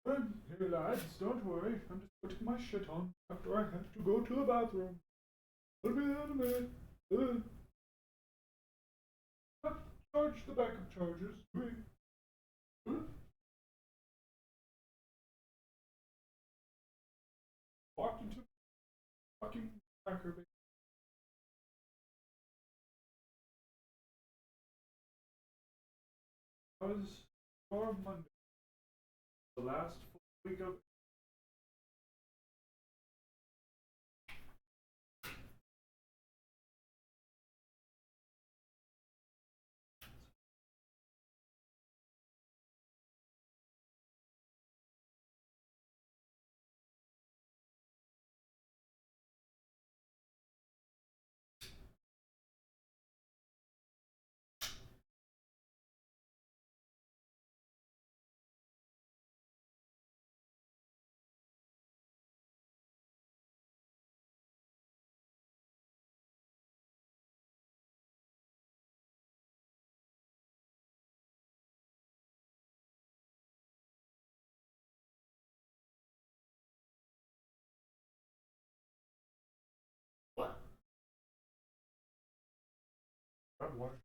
Hey lads, don't worry. I'm just putting my shit on after I have to go to the bathroom. I'll be there in a minute. Not charge the backup chargers. Wait. Walked into fucking cracker. How is your Monday? The last full week of. What? Grab water.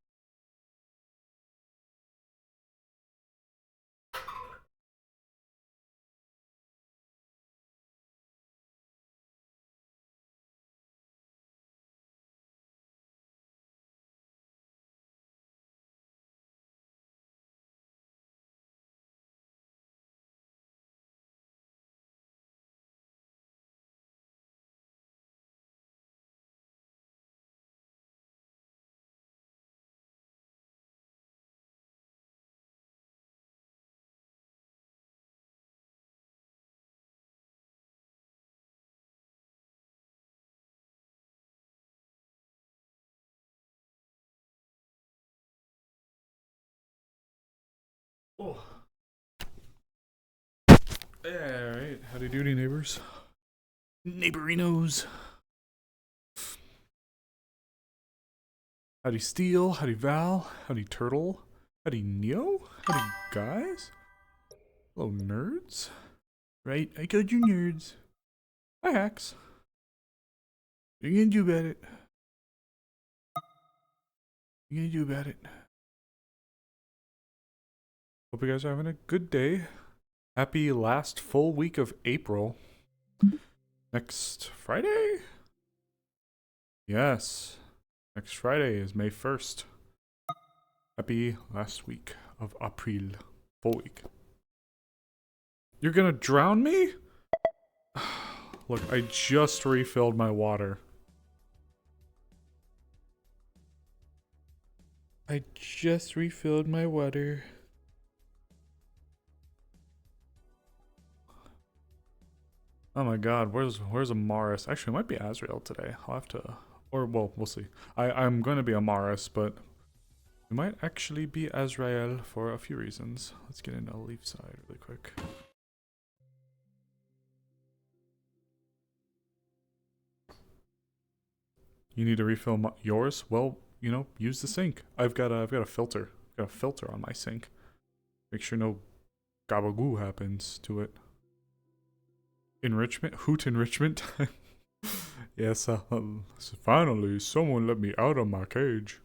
Oh. Alright, howdy doody neighbors. Neighborinos. Howdy Steel, howdy Val, howdy Turtle, howdy Neo, howdy guys. Hello nerds. Right, I got you nerds. Hi hacks. What are you gonna do about it? What are you gonna do about it? Hope you guys are having a good day. Happy last full week of April. Next Friday? Yes. Next Friday is May 1st. Happy last week of April. Full week. You're gonna drown me? Look, I just refilled my water. I just refilled my water. Oh my god, where's Amaris? Actually, it might be Azrael today. I'll have to... Or, well, we'll see. I'm going to be Amaris, but... It might actually be Azrael for a few reasons. Let's get into Leaf side really quick. You need to refill yours? Well, you know, use the sink. I've got a filter. I've got a filter on my sink. Make sure no gabagoo happens to it. Enrichment? Hoot enrichment? Yes, finally, someone let me out of my cage.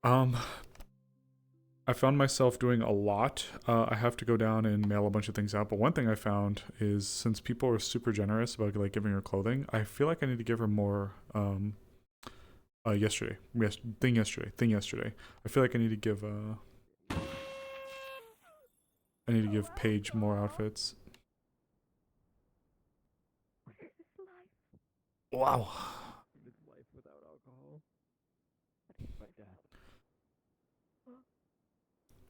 I found myself doing a lot. I have to go down and mail a bunch of things out, but one thing I found is since people are super generous about like giving her clothing, I feel like I need to give her more. Yesterday. Yes, thing yesterday. I feel like I need to give Paige more outfits. Wow. Live life without alcohol. My dad.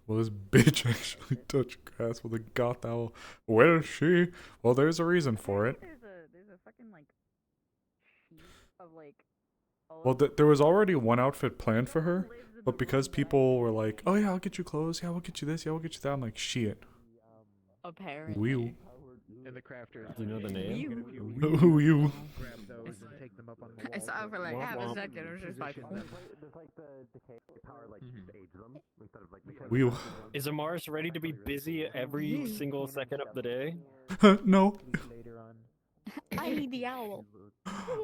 Will this bitch actually touch grass with a goth owl? Where is she? Well, there's a reason for it. There's a fucking like sheet of like all Well, of the there was clothes already one outfit planned for her, lives in the but because room that I people were stay like, in. "Oh yeah, I'll get you clothes. Yeah, we'll get you this. Yeah, we'll get you that." I'm like, "Shit, Apparently. we." And the crafters. Do you know the name? Who you? Grab those and take them up on the wall. I saw it for like half a second. It was just like, You. Is Amaris ready to be busy every single second of the day? No. Later on. I need the owl.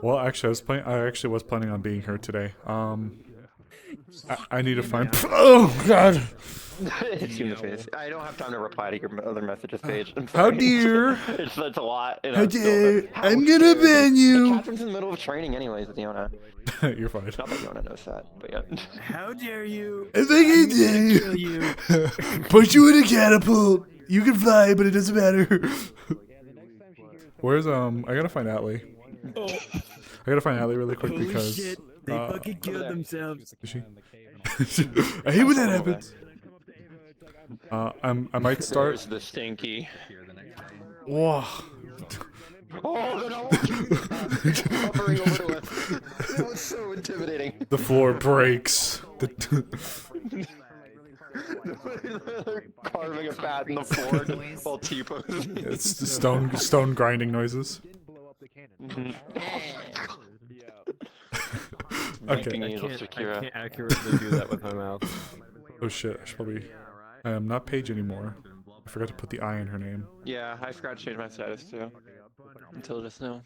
Well, actually, I actually was planning on being here today. I need to find. Oh God! It's you in the face. I don't have time to reply to your other messages page. How dare! That's a lot. How dare! I'm gonna ban you. Catherine's in the middle of training, anyways, with Yona. You're fine. Not that Yona knows that, but yeah. How dare you? I think I dare Kill you. Put you in a catapult. You can fly, but it doesn't matter. Where's I gotta find Atlee. Oh, I gotta find Atlee really quick holy because. shit. They fucking killed themselves. Is she? I hate when that happens. I might start. There's the stinky. Whoa. Oh, they're not hovering over to us. That was so intimidating. The floor breaks. Carving a bat in the floor while T-posing. It's the stone grinding noises. Okay. I can't accurately do that with my mouth. Oh shit, I should probably. I am not Paige anymore. I forgot to put the I in her name. Yeah, I forgot to change my status too. Until just now.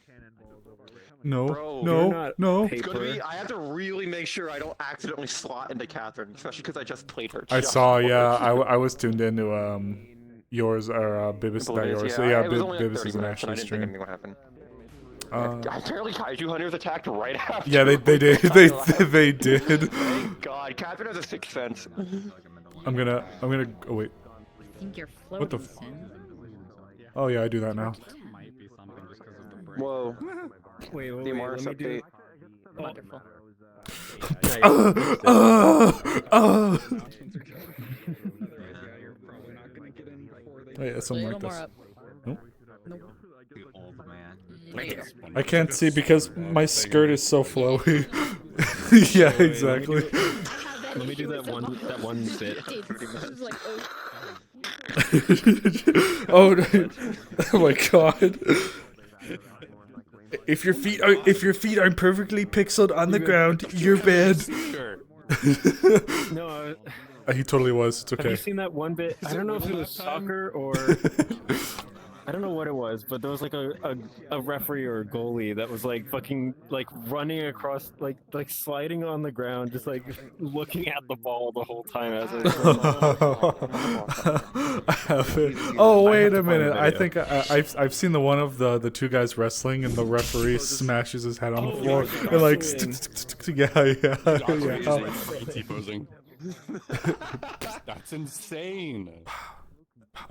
No, Bro, you're no, not no. It's gonna be. I have to really make sure I don't accidentally slot into Catherine, especially because I just played her. I just saw, once. yeah. I was tuned into yours or Bibis, not Oblivious, yours. So yeah, it was only like Bibis 30 is an minutes, and I actual didn't think stream. anything would happen. Uh, Apparently, Kaiju Hunters attacked right after. yeah, they did. They did. Thank God, Catherine has a sixth sense. I'm gonna. Oh wait. I think you're What the? floating. Oh yeah, I do that now. Whoa. Wait, The Amaris let me do. update. Wonderful. Oh yeah, something like Little more this. up. Nope. Later. I can't see because my skirt is so flowy. Yeah, exactly. Let me do that one bit. Oh, oh my God. If your feet are perfectly pixeled on the ground, you're bad. Sure. No, He totally was. It's have okay. you seen that one bit? I don't know if it was soccer or I don't know what it was, but there was like a referee or a goalie that was like fucking like running across like sliding on the ground, just like looking at the ball the whole time as it I haven't. Oh wait to a find minute! the I video. think I've seen the one of the two guys wrestling and the referee smashes his head on the Oh, floor yeah, and like yeah. T-posing. That's insane.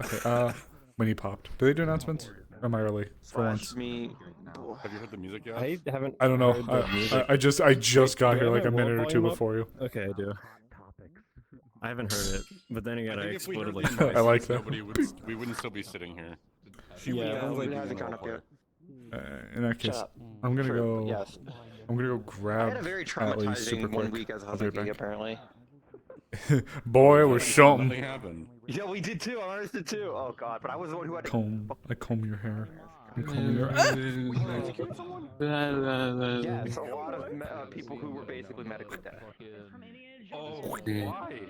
Okay. When he popped. Do they do announcements? Or am I early? For once. Me. Have you heard the music yet? I haven't. I don't know. heard the music. I just got do here I like a have minute or two volume up? before you. Okay, I do. I haven't heard it, but then again, I think if we exploded heard like the I like voices, that. we wouldn't still be sitting here. Yeah, everyone's it doing hasn't gone role up yet. play. In that case, Shut up. I'm gonna Sure, go. Yes. I'm gonna go I grab had a very Atlee super traumatizing 1 quick. week as a I'll be right husband, back. apparently. Boy, it was something. Nothing happened. Yeah, we did too. Amaris did too. Oh God, but I was the one who had to. I comb your hair. I'm combing your. Yes, a lot of people who were basically medically dead. Oh, why?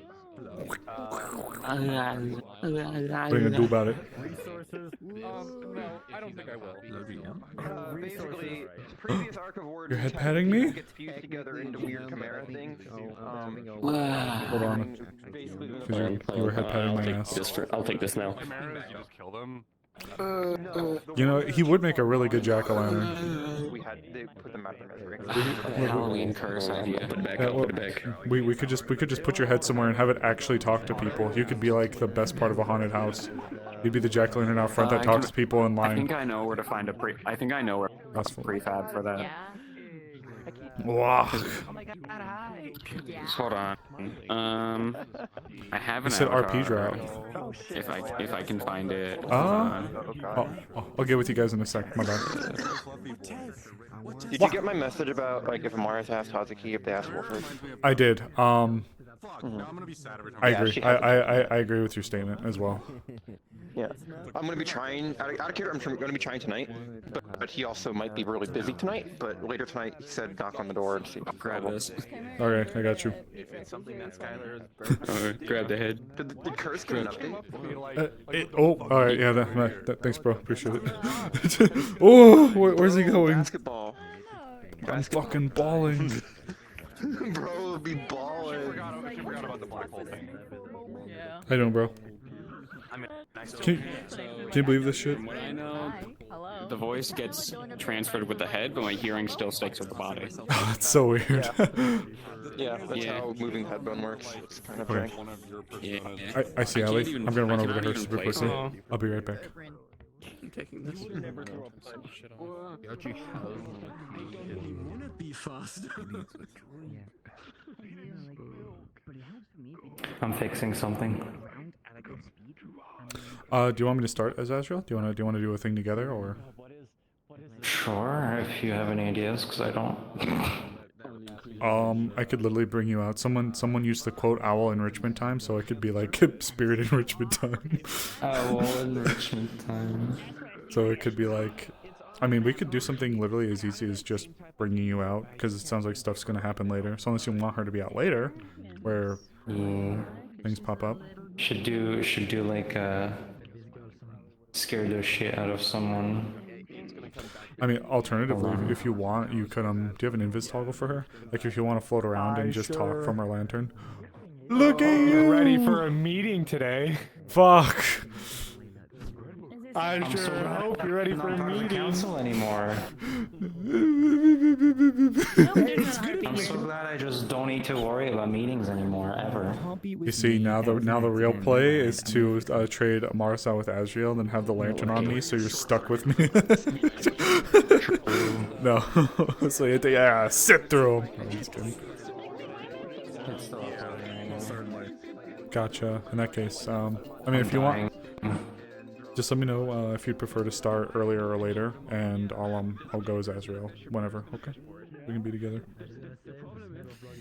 What are you gonna do about it? No, I don't think I will. Basically, previous Arc of Wardens. You're head patting me? Gets fused together into weird chimera things. Hold on. Basically, Because you were head patting my ass. I'll take this now. Chimeras, you just kill them. You know, he would make a really good jack-o'-lantern. we had they put them out of misery. Halloween curse idea. Put it back. Yeah, I'll well, put it back. we could just put your head somewhere and have it actually talk to people. You could be like the best part of a haunted house. You'd be the jack-o'-lantern out front that talks to people in I line. think I know where to find a I think I know where That's full. prefab for that. Yeah. Wow. Oh my god, hi. Hold on. I have You an said RP avatar. drop. If I can find it. Hold Ah. on. I'll get with you guys in a sec. My bad. Did you get my message about like if Amaris asked Hazuki if they asked Wolfers? I did. Now I'm gonna be sad every time. I Yeah, agree. she I agree with your statement as well. Yeah. I'm gonna be trying. Out of character, I'm gonna be trying tonight. But he also might be really busy tonight. But later tonight, he said knock on the door and see. Grab this. Okay, I got you. If it's something that Skylar is Grab the head. Did Curse get an update? Alright, yeah, thanks, bro. Appreciate it. Oh, where's he going? Basketball. I'm fucking balling. Bro would be balling. I forgot about the black hole thing. Yeah. How you doing, bro? Can you believe this shit? From what I know, Hi. Hello. the voice gets transferred with the head, but my hearing still sticks with the body. Oh, that's so weird. Yeah, that's Yeah. how moving headbone works. It's kind of Okay. thing. Yeah. I see I Ali. can't even- I'm gonna run I over to cannot her even super place quickly. it. I'll be right back. I'm taking this. I'm fixing something. Do you want me to start as Azrael? Do you wanna do a thing together or? Sure, if you have any ideas, because I don't. I could literally bring you out. Someone used the quote "owl enrichment time," so it could be like spirit enrichment time. Owl enrichment time. So it could be like, I mean, we could do something literally as easy as just bringing you out, because it sounds like stuff's gonna happen later. So unless you want her to be out later, where Yeah. things pop up. Should do like scare the shit out of someone. I mean, alternatively, if you want, you could do you have an invis toggle for her? Like if you want to float around and just talk from her lantern. Look at you! You're ready for a meeting today. Fuck! I I'm sure so hope you're ready not for a part of the meeting. council anymore. I'm so glad I just don't need to worry about meetings anymore ever. You see, now the real play is to trade Amaris out with Azrael, then have the lantern on me, so you're stuck with me. No, so you have to sit through him. I'm just kidding. It's still uploading right now. Gotcha. In that case, I mean, if you want, just let me know if you'd prefer to start earlier or later, and I'll go as Azrael whenever. Okay, we can be together.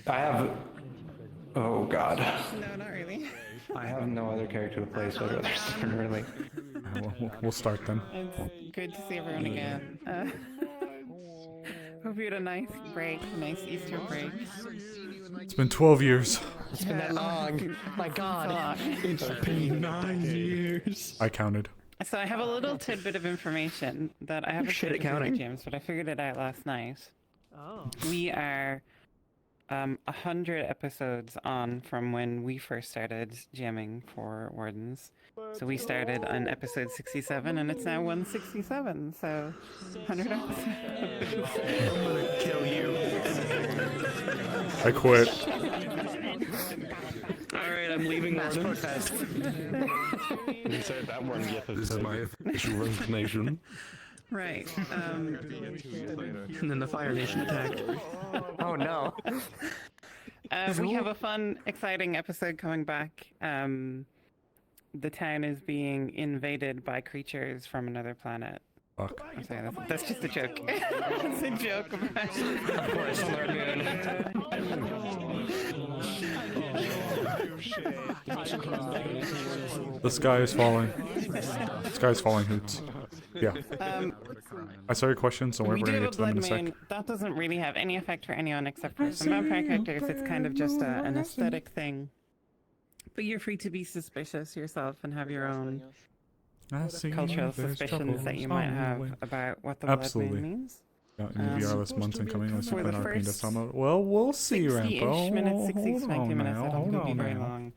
I have. Oh god. No, not really. I have no other character to play, so I'd rather start early. We'll start then. It's good to see everyone again. Hope you had a nice break, a nice Easter break. It's been 12 years. It's been that long. My God. It's been 9 years. I counted. So I have a little tidbit of information that I haven't Shit at shared with you, counting. James, but I figured it out last night. Oh. We are 100 episodes on from when we first started jamming for Wardens. So we started on episode 67, and it's now 167. So 100 episodes. I'm gonna kill you. I quit. Alright, I'm leaving Wardens. You said that one yet. This is my official resignation. Right. And then the Fire Nation attacked. Oh no. We have a fun, exciting episode coming back. The town is being invaded by creatures from another planet. Fuck. I'm sorry, that's just a joke. It's a joke about Of course, The sky is falling. The sky is falling, Hoots. Yeah. I saw your question, so we're we gonna do get have a to them in blood a sec. moon. That doesn't really have any effect for anyone except for some vampire characters. It's kind of just an aesthetic thing. But you're free to be suspicious yourself and have your own I see cultural there's suspicions that you troubles might on the have way. about what the Absolutely. blood moon means. Yeah, any VR-less months incoming unless you For plan the on repeating first this time. Well, we'll see, 60-ish Rampo. minutes, 60 to Hold 90 on minutes. now, I don't hold think it'll be on very now. long.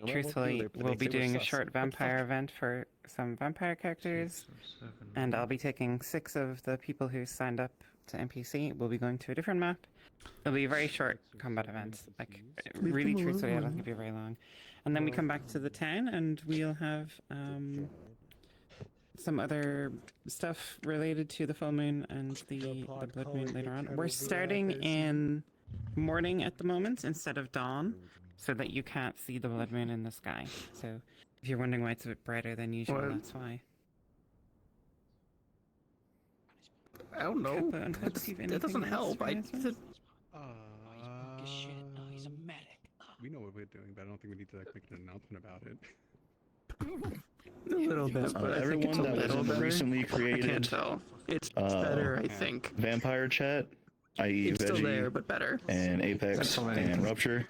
Truthfully, we'll be doing a short vampire event for some vampire characters, and I'll be taking 6 of the people who signed up to NPC. We'll be going to a different map. It'll be a very short combat event. Like, really truthfully, I don't think it'll be very long. And then we come back to the town, and we'll have some other stuff related to the full moon and the blood moon later on. We're starting in morning at the moment instead of dawn, so that you can't see the blood moon in the sky. So if you're wondering why it's a bit brighter than usual, that's why. I don't know. Kappa, unless you've That doesn't anything else help. for I us? said, We know what we're doing, but I don't think we need to like make an announcement about it. a little bit, but I think it's a Everyone that was little in the better. recently I can't created tell. It's better, I think. vampire chat, i.e. It's still there, Veggie but better. and Apex and Rupture.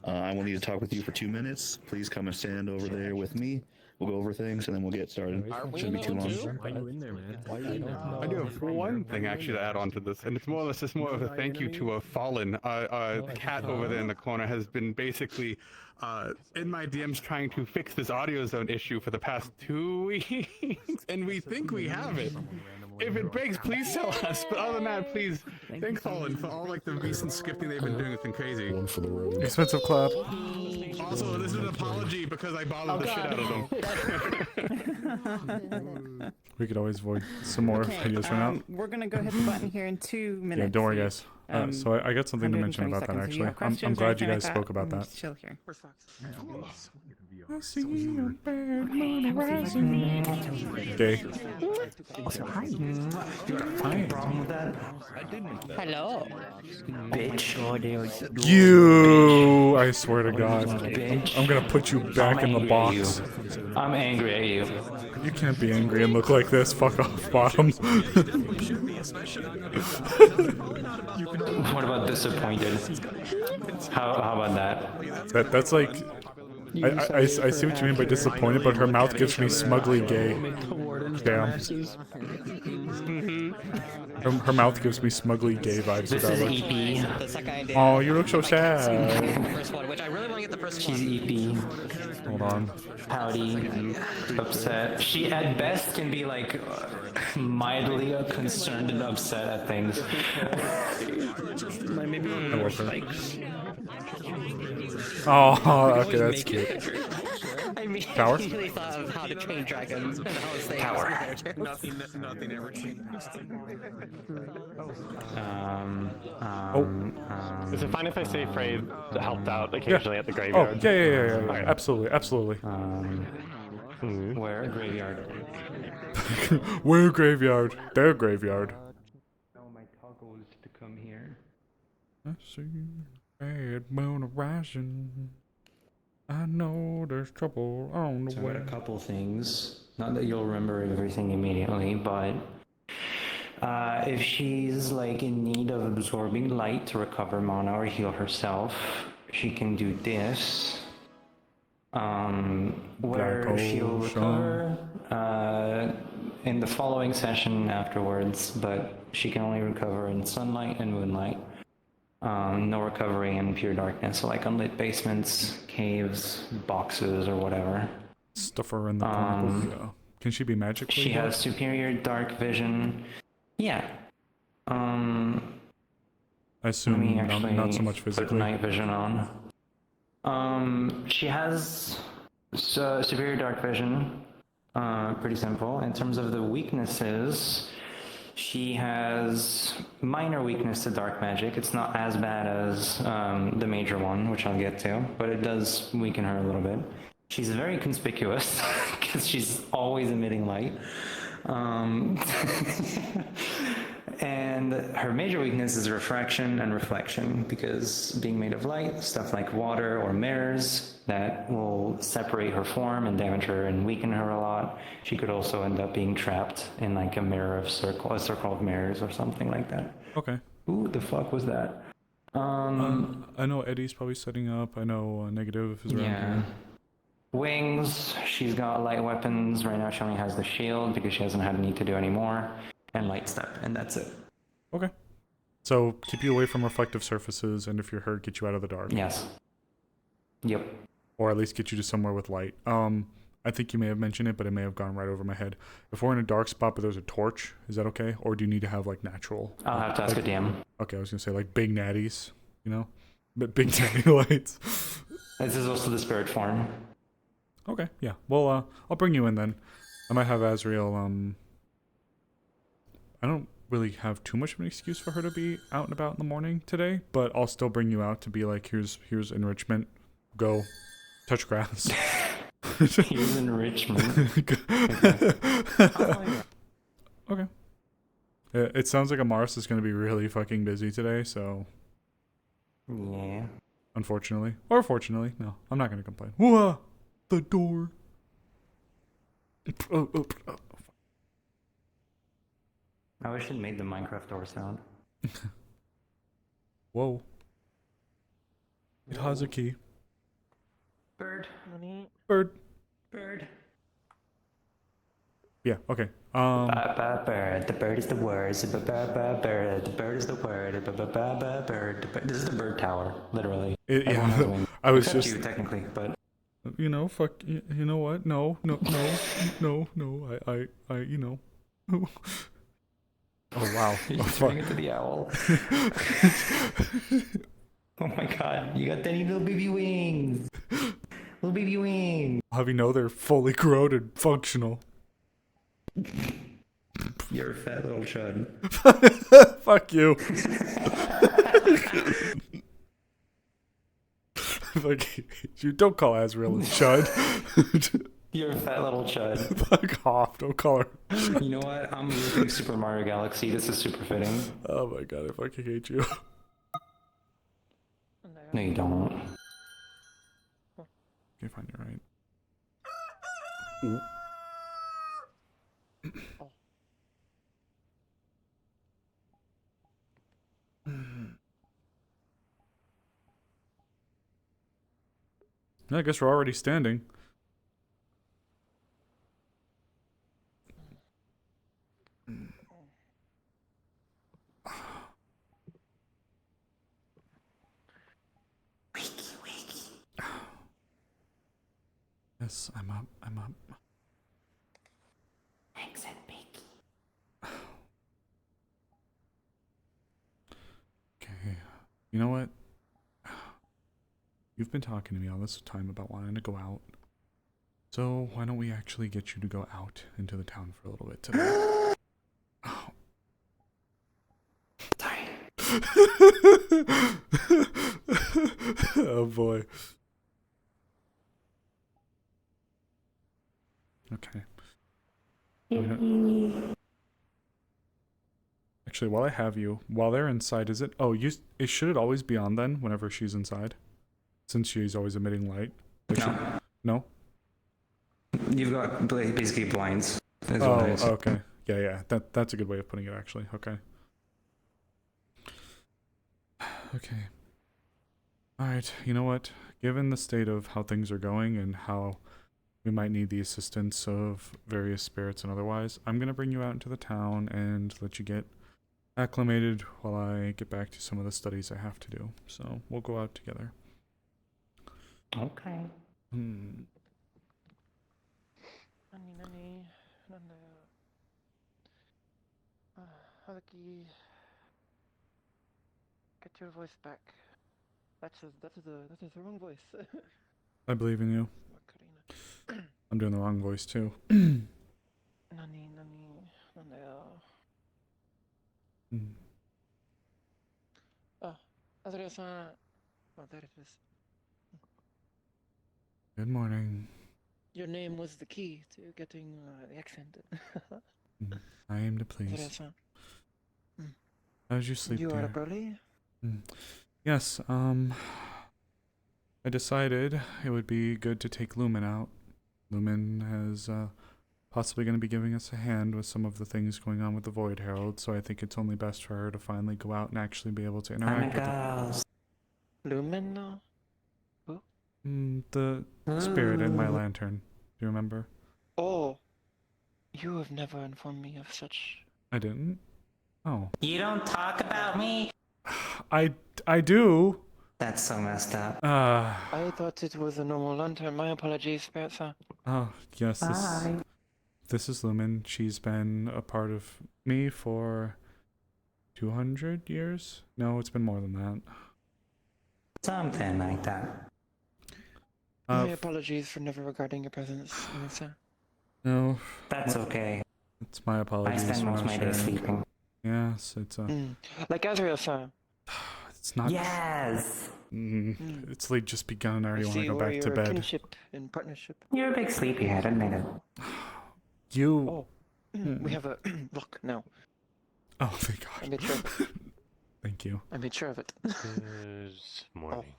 I will need to talk with you for 2 minutes. Please come and stand over there with me. We'll go over things and then we'll get started. Shouldn't be too long. Why are you in there, man? Why are you in there? I do have one thing actually to add on to this, and it's more or less just more of a thank you to a fallen. The cat over there in the corner has been basically in my DMs trying to fix this audio zone issue for the past 2 weeks, and we think we have it. If it breaks, please tell us. But other than that, please thank Fallen for all like the recent skipping they've been doing. It's been crazy. One for the road. Expensive clap. Also, this is an apology because I bothered the shit out of them. We could always void some more Okay, videos from now. we're gonna go hit the button here in 2 minutes. Yeah, don't worry, guys. So I got something to 120 mention about that seconds. If you actually. have I'm questions or glad you anything guys like spoke about that. that. Chill here. I see a bad moon rising. Gay. Problem with that? Hello. Bitch. You! I swear to God. Bitch. I'm gonna put you back in the angry at box. you. I'm angry at you. You can't be angry and look like this. Fuck off, Bottoms. What about disappointed? How about that? That's like... I see what you mean by disappointed, but her mouth gives me smugly gay. Damn. Her mouth gives me smugly gay vibes. This about is it. EP. The second idea. Oh, you look so sad. First one, which I really want to get the first She's one. EP. Hold on. Pouty. Upset. She at best can be like mildly concerned and upset at things. Maybe I love her. Oh, okay, that's cute. I mean, Tower? I really thought of how to train dragons and how to stay there. Nothing ever changed. Is it fine if I say Frey helped out Yeah. occasionally at the Oh, graveyard? yeah. Absolutely, absolutely. Where? Graveyard. Where graveyard? Their graveyard. Oh, my toggles to come here. I see bad moon rising. I know there's trouble on the So I way. got a couple things. Not that you'll remember everything immediately, but if she's like in need of absorbing light to recover mana or heal herself, she can do this. Where Black she'll hole recover in the following session afterwards, but she can only recover in sunlight and moonlight. No recovery in pure darkness, so like unlit basements, caves, boxes, or whatever. Stuff her in the barnacle. Yeah. Can she be magically? She healed? has superior dark vision. Yeah. I Let assume me actually not so much put physically. night vision on. She has superior dark vision. Pretty simple. In terms of the weaknesses, she has minor weakness to dark magic. It's not as bad as the major one, which I'll get to, but it does weaken her a little bit. She's very conspicuous because she's always emitting light. And her major weakness is refraction and reflection, because being made of light, stuff like water or mirrors that will separate her form and damage her and weaken her a lot. She could also end up being trapped in like a circle of mirrors or something like that. Okay. Ooh, the fuck was that? I know Eddie's probably setting up. I know Negative is around here. Wings, she's got light weapons. Right now she only has the shield because she hasn't had a need to do any more. And light step, and that's it. Okay. So keep you away from reflective surfaces, and if you're hurt, get you out of the dark. Yes. Yep. Or at least get you to somewhere with light. I think you may have mentioned it, but it may have gone right over my head. If we're in a dark spot but there's a torch, is that okay? Or do you need to have like natural? I'll have to ask a DM. Okay, I was gonna say like big natties, you know? But big natty lights. This is also the spirit form. Okay, yeah. Well, I'll bring you in then. I might have Azrael, I don't really have too much of an excuse for her to be out and about in the morning today, but I'll still bring you out to be like, here's enrichment. Go. Touch grass. Here's enrichment. Okay. It sounds like Amaris is going to be really fucking busy today, so... Yeah. Unfortunately. Or fortunately. No, I'm not going to complain. Whoa! The door. Oh. I wish it made the Minecraft door sound. Whoa. It has a key. Bird. Bird. Bird. Yeah, okay. Bird. The bird is the word. Bird. The bird is the word. Bird. This is the bird tower, literally. Everyone has wings. I was Except just... you, technically, but... You know, fuck, you know what? No, I, you know. Oh, wow. You're turning into the owl. Oh my god, you got tiny little baby wings. Little baby wings. I'll have you know they're fully grown and functional. You're a fat little chud. Fuck you. Fuck you. Don't call Azrael a chud. You're a fat little chud. Fuck off. Don't call her. You know what? I'm using Super Mario Galaxy. This is super fitting. Oh my god, I fucking hate you. No, you don't. Okay, fine, you're right. I guess we're already standing. Yes, I'm up. Exit Beaky. Okay. You know what? You've been talking to me all this time about wanting to go out. So why don't we actually get you to go out into the town for a little bit today? Oh. Sorry. Oh boy. Okay. Actually, while I have you, while they're inside, is it? Oh, should it always be on then? Whenever she's inside, since she's always emitting light. No. No. You've got basically blinds. Oh, okay. Yeah. That's a good way of putting it, actually. Okay. Okay. All right. You know what? Given the state of how things are going and how we might need the assistance of various spirits and otherwise, I'm gonna bring you out into the town and let you get acclimated while I get back to some of the studies I have to do. So we'll go out together. Okay. Get your voice back. That's the wrong voice. I believe in you. I'm doing the wrong voice too. Azrael-san. Oh, there it is. Good morning. Your name was the key to getting the accent. I aim to please. Azrael-san. How did you sleep, You are dear? up early? Yes, I decided it would be good to take Lumen out. Lumen has possibly going to be giving us a hand with some of the things going on with the Void Herald, so I think it's only best for her to finally go out and actually be able to interact with it. Lumen now? Who? The spirit in my lantern. Do you remember? Oh, you have never informed me of such. I didn't? Oh. You don't talk about me? I do. That's so messed up. I thought it was a normal lantern. My apologies, Spirit-san. Oh, yes, this is Lumen. She's been a part of me for 200 years? No, it's been more than that. Something like that. My apologies for never regarding your presence, Spirit-san. No, That's okay. it's my I apologies spend for most of not my day sharing. sleeping. Yes, it's Like Azrael, sir. it's not. Yes! It's late just begun. I I already want to see go where back to your bed. kinship and partnership. You're a big sleepyhead, admit it. You. Oh, we have a look now. Oh, thank God. I made sure. Thank you. I made sure of it. Good morning.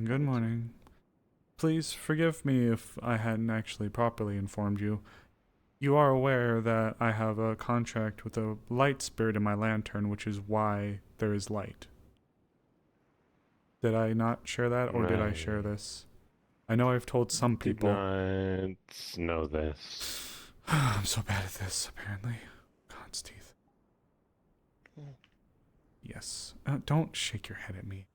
Good morning. Please forgive me if I hadn't actually properly informed you. You are aware that I have a contract with a light spirit in my lantern, which is why there is light. Did I not share that, or did I share this? I know I've told some people. Did not know this. I'm so bad at this, apparently. God's teeth. Yes. Don't shake your head at me.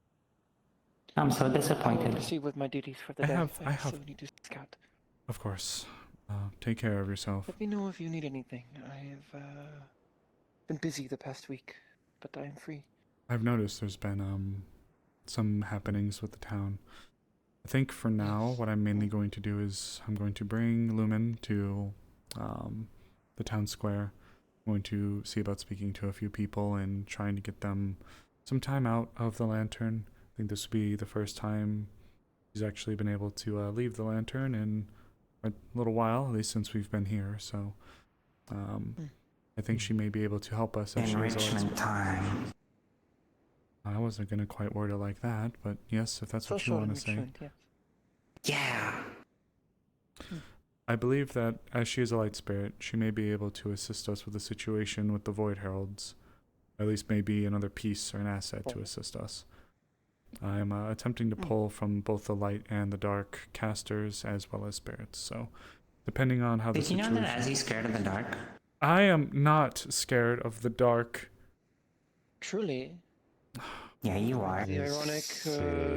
I'm so I will disappointed. proceed with my duties for the I day. have- still need to scout. Of course. Take care of yourself. Let me know if you need anything. I have been busy the past week, but I am free. I've noticed there's been some happenings with the town. I think for now, what I'm mainly going to do is I'm going to bring Lumen to the town square. I'm going to see about speaking to a few people and trying to get them some time out of the lantern. I think this will be the first time he's actually been able to leave the lantern in a little while, at least since we've been here. So I think she may be able to help us. As Enrichment time. I wasn't going to quite word it like that, but yes, if that's what you Social want to say. enrichment, yes. Yeah! I believe that as she is a light spirit, she may be able to assist us with the situation with the Void Heralds. At least maybe another piece or an asset to assist us. I'm attempting to pull from both the light and the dark casters as well as spirits, so depending on how the Did you situation... know that Azzy's scared of the dark? I am not scared of the dark. Truly. Yeah, you are. The ironic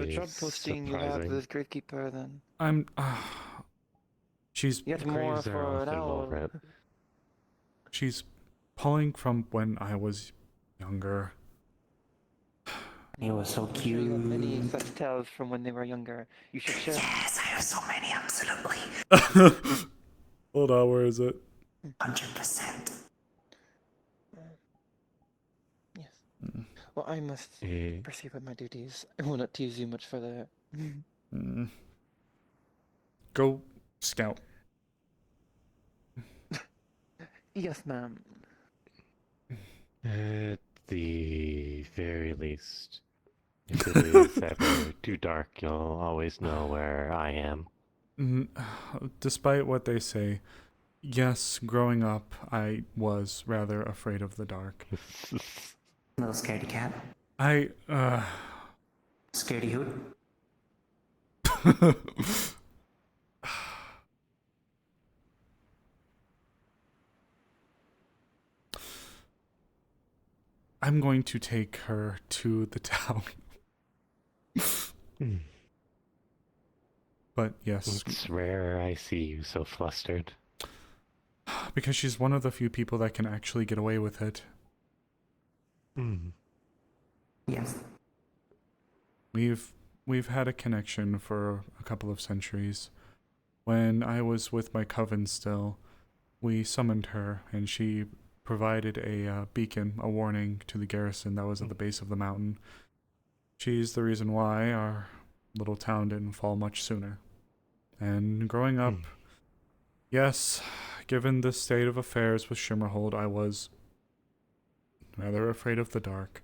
job posting you have surprising. as Gravekeeper, then. I'm... she's... Yet more Graves are for an often well owl. read. She's pulling from when I was younger. He was so I'm sure you have many cute. such tales from when they were younger. You should share. Yes, I have so many, absolutely. Hold on, where is it? 100%. Yes. Well, I must proceed with my duties. I will not tease you much further. Go scout. Yes, ma'am. At the very least, if it is ever too dark, you'll always know where I am. Despite what they say, yes, growing up, I was rather afraid of the dark. Little scaredy cat. Scaredy hoot. I'm going to take her to the town. But yes. It's rare I see you so flustered. Because she's one of the few people that can actually get away with it. Yes. We've had a connection for a couple of centuries. When I was with my coven still, we summoned her, and she provided a beacon, a warning to the garrison that was at the base of the mountain. She's the reason why our little town didn't fall much sooner. And growing up, yes, given the state of affairs with Shimmerhold, I was rather afraid of the dark.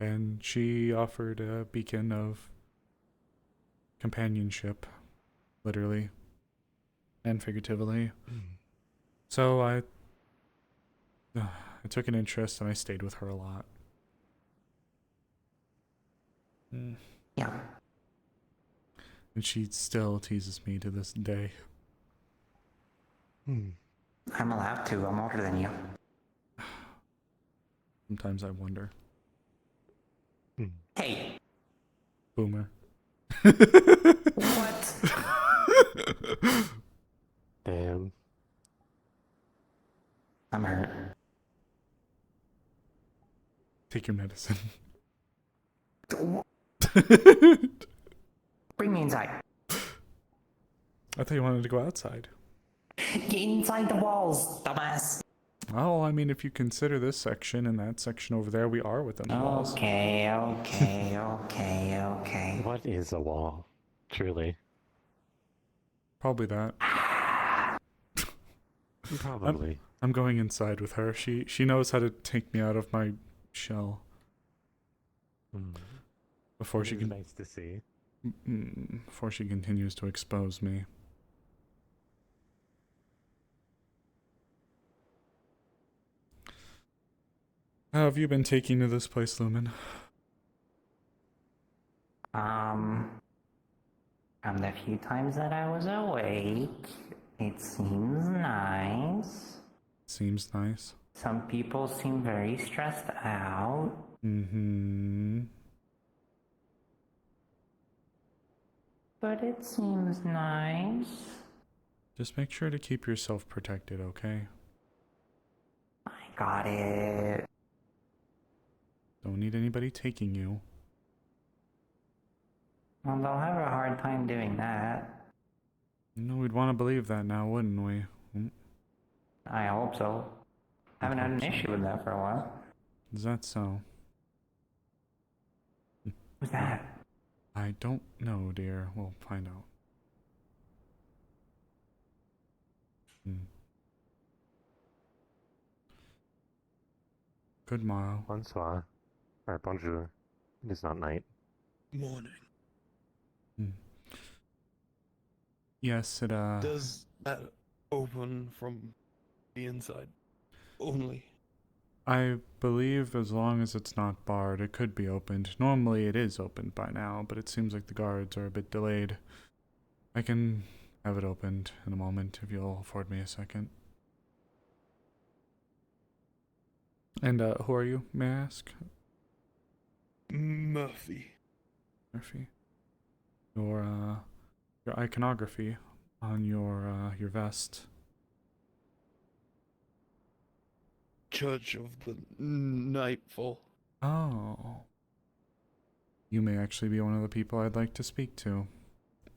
And she offered a beacon of companionship, literally and figuratively. So I took an interest and I stayed with her a lot. Yeah. And she still teases me to this day. I'm allowed to. I'm older than you. Sometimes I wonder. Hey. Boomer. What? Damn. I'm hurt. Take your medicine. Bring me inside. I thought you wanted to go outside. Get inside the walls, dumbass. Well, I mean, if you consider this section and that section over there, we are within the walls. Okay. What is a wall? Truly. Probably that. Probably. I'm going inside with her. She knows how to take me out of my shell. Before she can. Nice to see. Before she continues to expose me. How have you been taking to this place, Lumen? From the few times that I was awake, it seems nice. Seems nice. Some people seem very stressed out. But it seems nice. Just make sure to keep yourself protected, okay? I got it. Don't need anybody taking you. Well, they'll have a hard time doing that. No, we'd want to believe that now, wouldn't we? I hope so. Haven't had an issue with that for a while. Is that so? Who's that? I don't know, dear. We'll find out. Good morrow. Bonsoir. Or bonjour. It is not night. Morning. Yes, it Does that open from the inside only? I believe as long as it's not barred, it could be opened. Normally it is opened by now, but it seems like the guards are a bit delayed. I can have it opened in a moment if you'll afford me a second. And who are you, may I ask? Murphy. Murphy. Your iconography on your vest. Church of the Nightfall. Oh. You may actually be one of the people I'd like to speak to.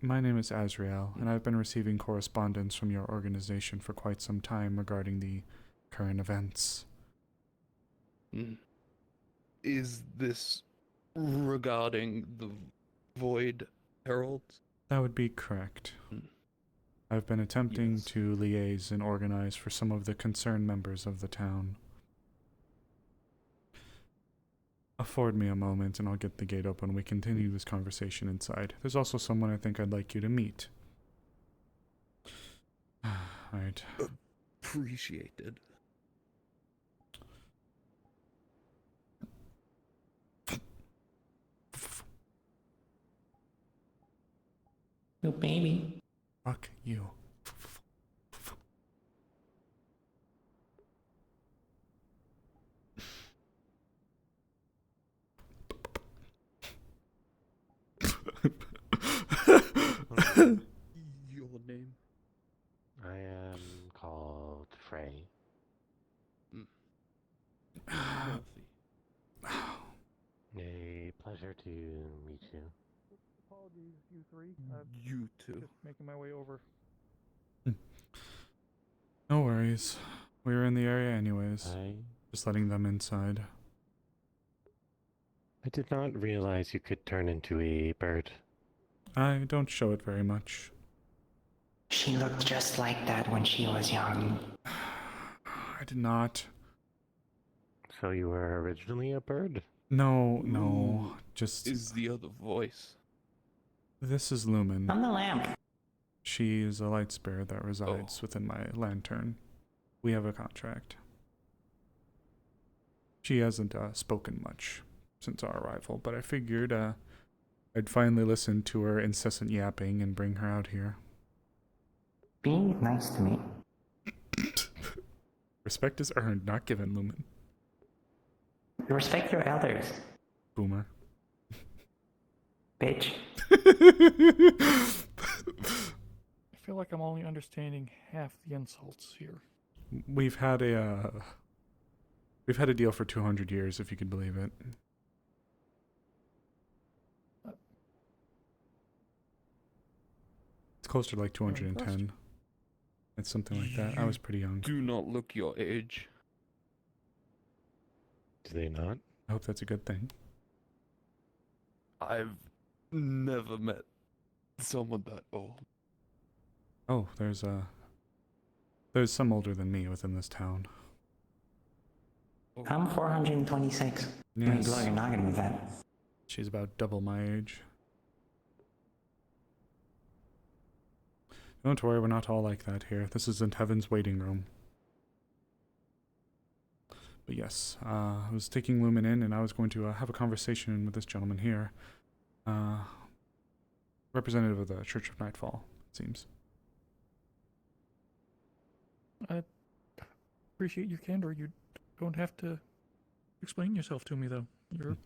My name is Azrael, and I've been receiving correspondence from your organization for quite some time regarding the current events. Is this regarding the Void Heralds? That would be correct. I've been attempting to liaise and organize for some of the concerned members of the town. Afford me a moment and I'll get the gate open. We continue this conversation inside. There's also someone I think I'd like you to meet. Alright. Appreciated. No baby. Fuck you. Your name? I am called Frey. A pleasure to meet you. Apologies, you three. You too. Just making my way over. No worries. We were in the area anyways. Just letting them inside. I did not realize you could turn into a bird. I don't show it very much. She looked just like that when she was young. I did not. So you were originally a bird? No, just... Is the other voice? This is Lumen. I'm the lamp. She is a light spirit that resides within my lantern. We have a contract. She hasn't spoken much since our arrival, but I figured I'd finally listen to her incessant yapping and bring her out here. Be nice to me. Respect is earned, not given, Lumen. Respect your elders. Boomer. Bitch. I feel like I'm only understanding half the insults here. We've had a deal for 200 years, if you could believe it. It's closer to like 210. It's something like that. I was pretty young. Do not look your age. Do they not? I hope that's a good thing. I've never met someone that old. Oh, there's some older than me within this town. I'm 426. Yes. Blow your noggin with that. She's about double my age. Don't worry, we're not all like that here. This isn't Heaven's waiting room. But yes, I was taking Lumen in, and I was going to have a conversation with this gentleman here. Representative of the Church of Nightfall, it seems. I appreciate your candor. You don't have to explain yourself to me, though. You're.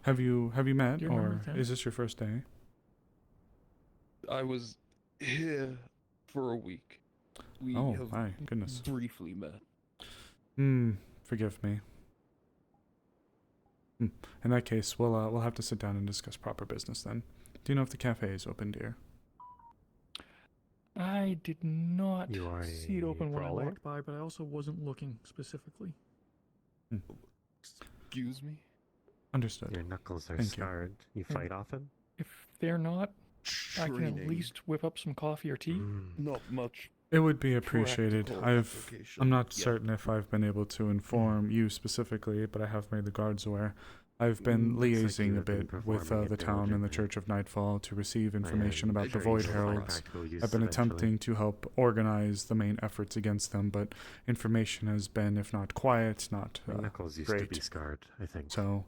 Have you met, You're a member or of town. is this your first day? I was here for a week. We Oh, have my goodness. briefly met. Forgive me. In that case, we'll have to sit down and discuss proper business then. Do you know if the cafe is open, dear? I did not You are see it a open when I brawler? walked by, but I also wasn't looking specifically. Excuse me? Understood. Your knuckles are Thank you. scarred. You fight often? If they're not, I can at Training. least whip up some coffee or tea. Not much. It would be appreciated. Practical I'm application, not yeah. certain if I've been able to inform you specifically, but I have made the guards aware. I've been Looks like you liaising a have been bit with performing the it town and the diligently. Church of Nightfall to receive information about the sure you Void will find Heralds. practical use I've been eventually. attempting to help organize the main efforts against them, but information has been, if not quiet, not My knuckles used to be great. scarred, I think. So,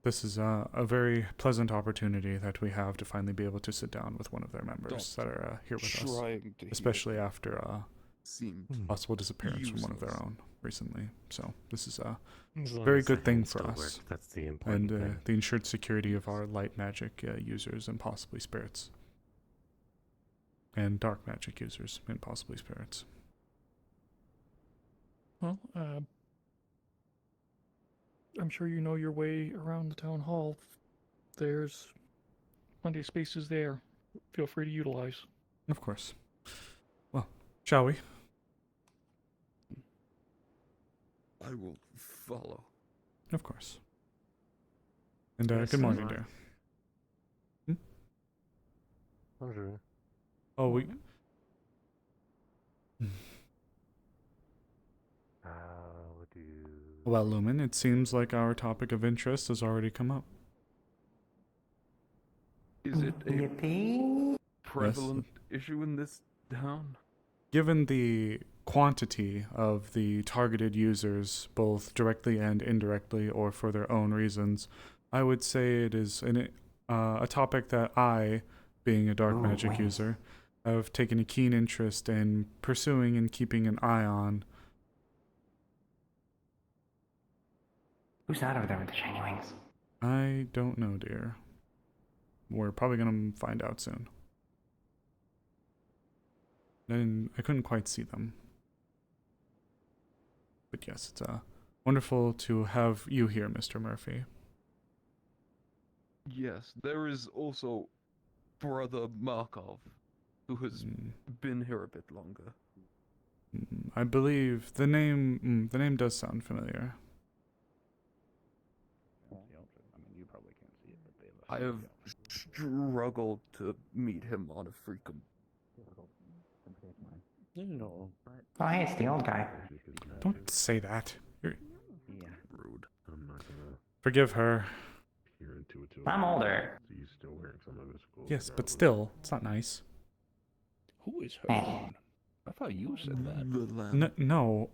this is a very pleasant opportunity that we have to finally be able to sit down with one of their members that are here with us. Trying to Especially after seemed possible disappearance from one of their useless. own recently. So this is a As long very as the good thing hands for still us. work, that's the important And thing. the ensured security of our light magic users and possibly spirits. And dark magic users and possibly spirits. Well, I'm sure you know your way around the town hall. There's plenty of spaces there. Feel free to utilize. Of course. Well, shall we? I will follow. Of course. And Yes, good morning, sir. dear. Bonjour. Oh, we... How do... Well, Lumen, it seems like our topic of interest has already come up. Is it a Yippee. prevalent issue in this town? Given the quantity of the targeted users, both directly and indirectly or for their own reasons, I would say it is a topic that I, being a dark magic user, have taken a keen interest in pursuing and keeping an eye on. Who's that over there with the shiny wings? I don't know, dear. We're probably going to find out soon. I couldn't quite see them. But yes, it's wonderful to have you here, Mr. Murphy. Yes, there is also Brother Markov, who has been here a bit longer. I believe the name does sound familiar. I have struggled to meet him on a frequent. Oh, hey, it's the old guy. Don't say that. You're... Rude. I'm not gonna Forgive her. peer into it. I'm older. So you still wearing some of his clothes? Yes, but still, it's not nice. Who is her? I thought you said that. No.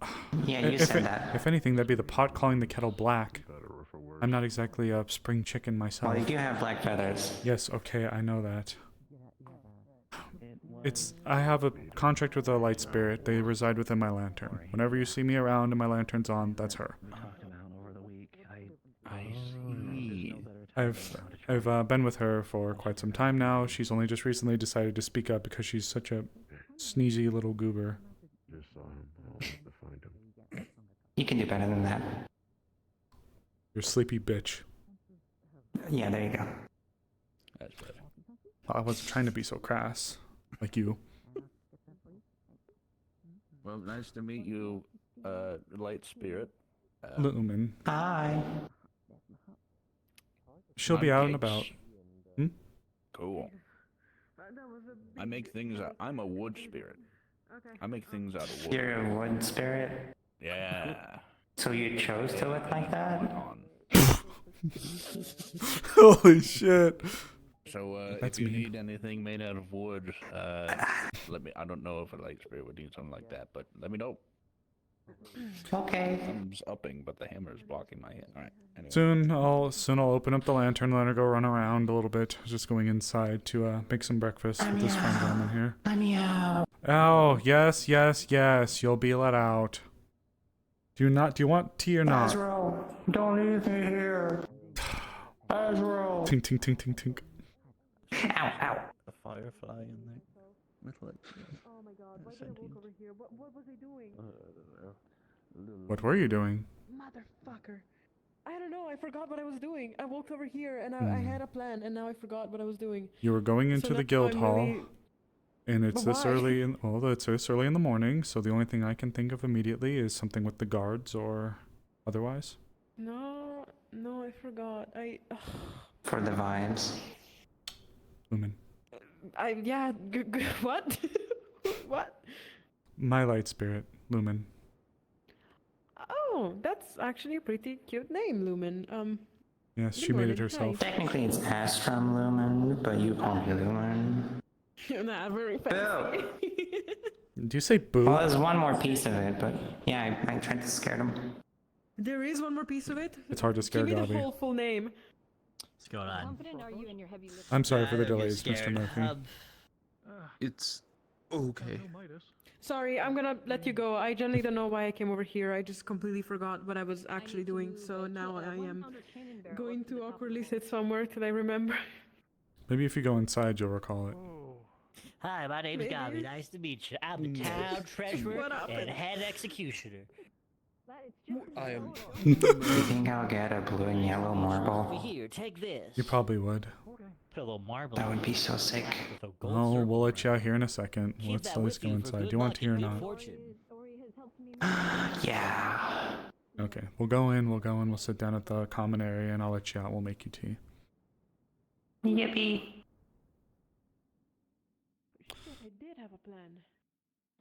Yeah, you said that. If anything, that'd be the pot calling the kettle black. I'm not exactly a spring chicken myself. Well, you do have black feathers. Yes, okay, I know that. I have a contract with a light spirit. They reside within my lantern. Whenever you see me around and my lantern's on, that's her. I see. I've been with her for quite some time now. She's only just recently decided to speak up because she's such a sneezy little goober. Just saw him. I'll have to find him. You can do better than that. You're a sleepy bitch. Yeah, there you go. That's better. I wasn't trying to be so crass. Like you. Well, nice to meet you, Light Spirit. Lumen. Hi. She'll be out and about. Hmm? Cool. I make things. I'm a wood spirit. I make things out of wood. You're a wood spirit? Yeah. So you chose to look like that? Holy shit. So That's if you mean. need anything made out of wood, let me. I don't know if a light spirit would need something like that, but let me know. Okay. Thumbs upping, but the hammer is blocking my hit. All right. Anyway. Soon I'll open up the lantern, let her go run around a little bit. Just going inside to make some breakfast with this fine gentleman here. Let me out. Oh, yes. You'll be let out. Do you want tea or not? Azrael, don't leave me here. Azrael. Tink, tink, tink, tink, tink. Ow, ow. A firefly in there. With like, Oh my god, why did I walk over here? What was I doing? What were you doing? Motherfucker. I don't know, I forgot what I was doing. I walked over here and I had a plan and now I forgot what I was doing. You were going into So the that's why guild I'm hall, really- and it's But this why? early in it's this early in the morning. So the only thing I can think of immediately is something with the guards or otherwise. No, I forgot. For the vibes. Lumen, What? What? my light spirit, Lumen. Oh, that's actually a pretty cute name, Lumen. Yes, Good she made it morning. herself. Technically it's Astrum Lumen, but you call me Lumen. You're not very fancy. Do you say boo? Well, there's one more piece of it, but yeah, I tried to scare them. There is one more piece of it? It's hard to scare Give me Dobby. the whole full name. What's going on? Confident are you in your heavy lifting? I'm sorry for the don't get delays, Mr. scared. Murphy. It's okay. Sorry, I'm gonna let you go. I generally don't know why I came over here. I just completely forgot what I was actually doing. So now I am going to awkwardly sit somewhere till I remember. Maybe if you go inside, you'll recall it. Hi, my name's Maybe. Gabby. Nice to meet you. I'm the town treasurer What happened? and head executioner. I am. You think I'll get a blue and yellow marble? Here, take this. You probably would. Put a little marble. That would be so sick. with a gold Well, circle. we'll let you out here in a second. Keep Let's that with go you for inside. good Do you want luck tea or and good not? fortune. Yeah. Okay, we'll go in, we'll sit down at the common area, and I'll let you out. We'll make you tea. Yippee. Shit, I did have a plan.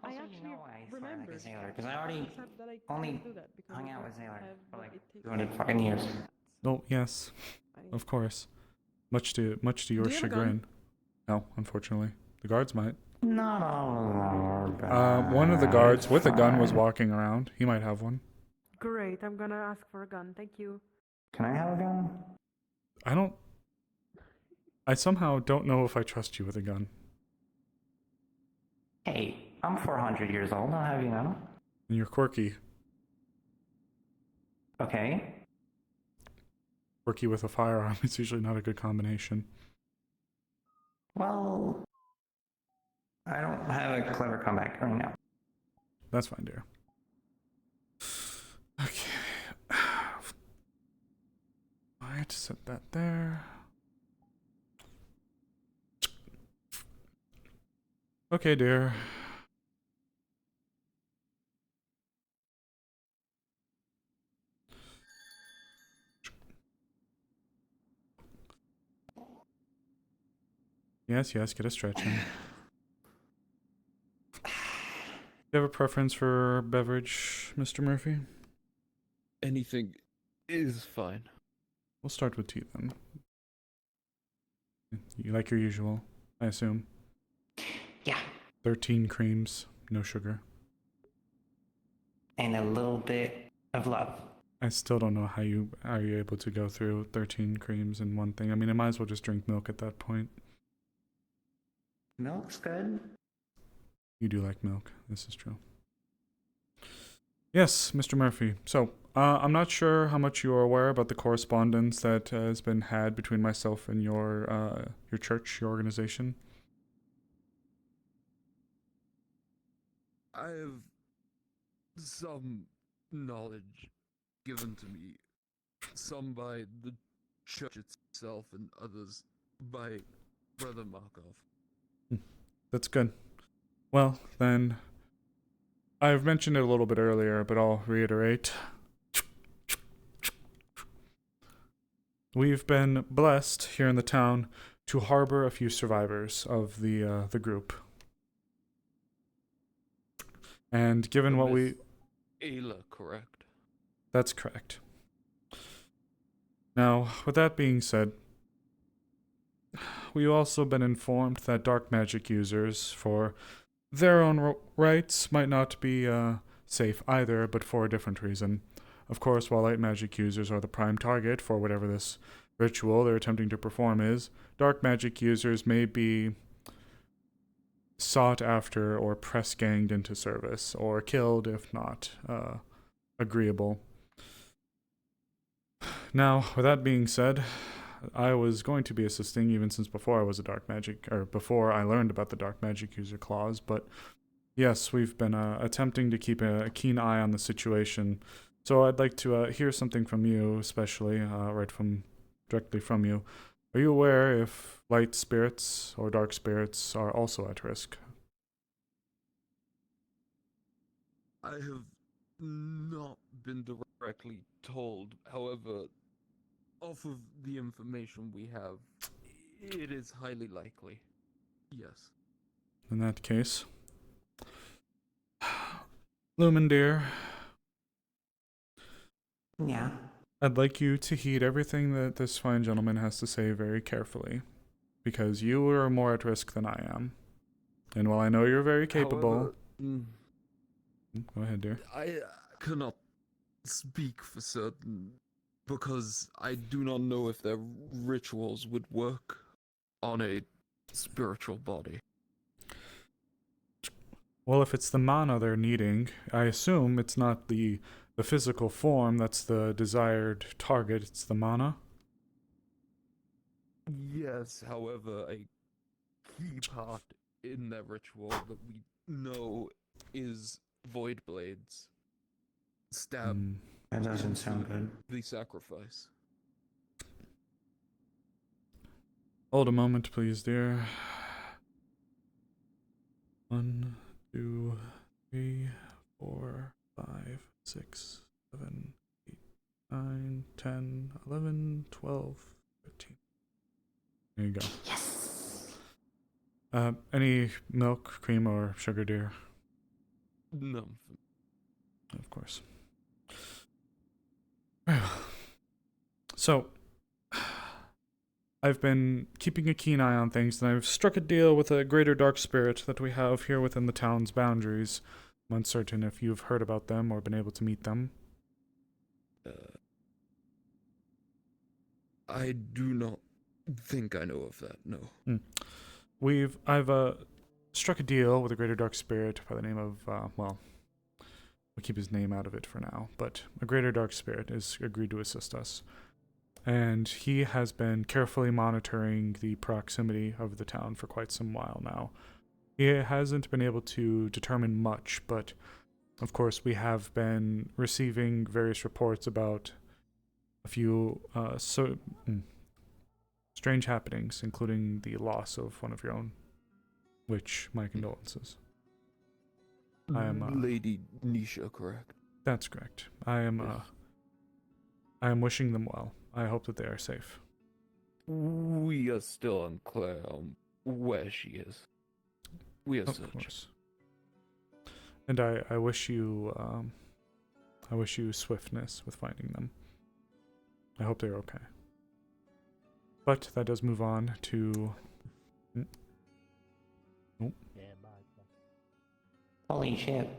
Also, I actually I swear remembered. like a sailor, because I already Except that I only can't do that because hung I out with Sailor have for what like it takes 200 to fucking years. Oh, yes. Of course. Much to your Do you have a chagrin. No, unfortunately. The guards might. Not all of them are bad. One of the guards with a gun was Fine. walking around. He might have one. Great, I'm gonna ask for a gun. Thank you. Can I have a gun? I somehow don't know if I trust you with a gun. Hey, I'm 400 years old, I'll have you know. And you're quirky. Okay. Quirky with a firearm is usually not a good combination. Well, I don't have a clever comeback right now. That's fine, dear. Okay. I had to set that there. Okay, dear. Yes, get a stretch in. Do you have a preference for beverage, Mr. Murphy? Anything is fine. We'll start with tea then. You like your usual, I assume? Yeah. 13 creams, no sugar. And a little bit of love. I still don't know how you're able to go through 13 creams in one thing. I mean, I might as well just drink milk at that point. Milk's good. You do like milk. This is true. Yes, Mr. Murphy. So, I'm not sure how much you are aware about the correspondence that has been had between myself and your church, your organization. I have some knowledge given to me, some by the church itself and others by Brother Markov. That's good. Well, then, I've mentioned it a little bit earlier, but I'll reiterate. We've been blessed here in the town to harbor a few survivors of the group. And given what we... Ayla, correct? That's correct. Now, with that being said, we've also been informed that dark magic users, for their own rights, might not be safe either, but for a different reason. Of course, while light magic users are the prime target for whatever this ritual they're attempting to perform is, dark magic users may be sought after or press-ganged into service, or killed if not agreeable. Now, with that being said, I was going to be assisting even since before I was a dark magic, or before I learned about the dark magic user clause, but yes, we've been attempting to keep a keen eye on the situation. So I'd like to hear something from you, especially directly from you. Are you aware if light spirits or dark spirits are also at risk? I have not been directly told. However, off of the information we have, it is highly likely. Yes. In that case, Lumen dear. Yeah. I'd like you to heed everything that this fine gentleman has to say very carefully, because you are more at risk than I am. And while I know you're very capable... However, go ahead, dear. I cannot speak for certain, because I do not know if their rituals would work on a spiritual body. Well, if it's the mana they're needing, I assume it's not the physical form that's the desired target, it's the mana? Yes, however, a key part in their ritual that we know is Void Blades. Stab. That doesn't sound good. The sacrifice. Hold a moment, please, dear. 1, 2, 3, 4, 5, 6, 7, 8, 9, 10, 11, 12, 13. There you go. Yes. Any milk, cream, or sugar, dear? No. Of course. So, I've been keeping a keen eye on things, and I've struck a deal with a greater dark spirit that we have here within the town's boundaries. I'm uncertain if you've heard about them or been able to meet them. I do not think I know of that, no. I've struck a deal with a greater dark spirit by the name of, we'll keep his name out of it for now, but a greater dark spirit has agreed to assist us. And he has been carefully monitoring the proximity of the town for quite some while now. He hasn't been able to determine much, but of course we have been receiving various reports about a few strange happenings, including the loss of one of your own, which my condolences. I am Lady Nisha, correct? That's correct. I am wishing them well. I hope that they are safe. We are still unclear on where she is. We are Of searching. course. And I wish you swiftness with finding them. I hope they're okay. But that does move on to Holy shit.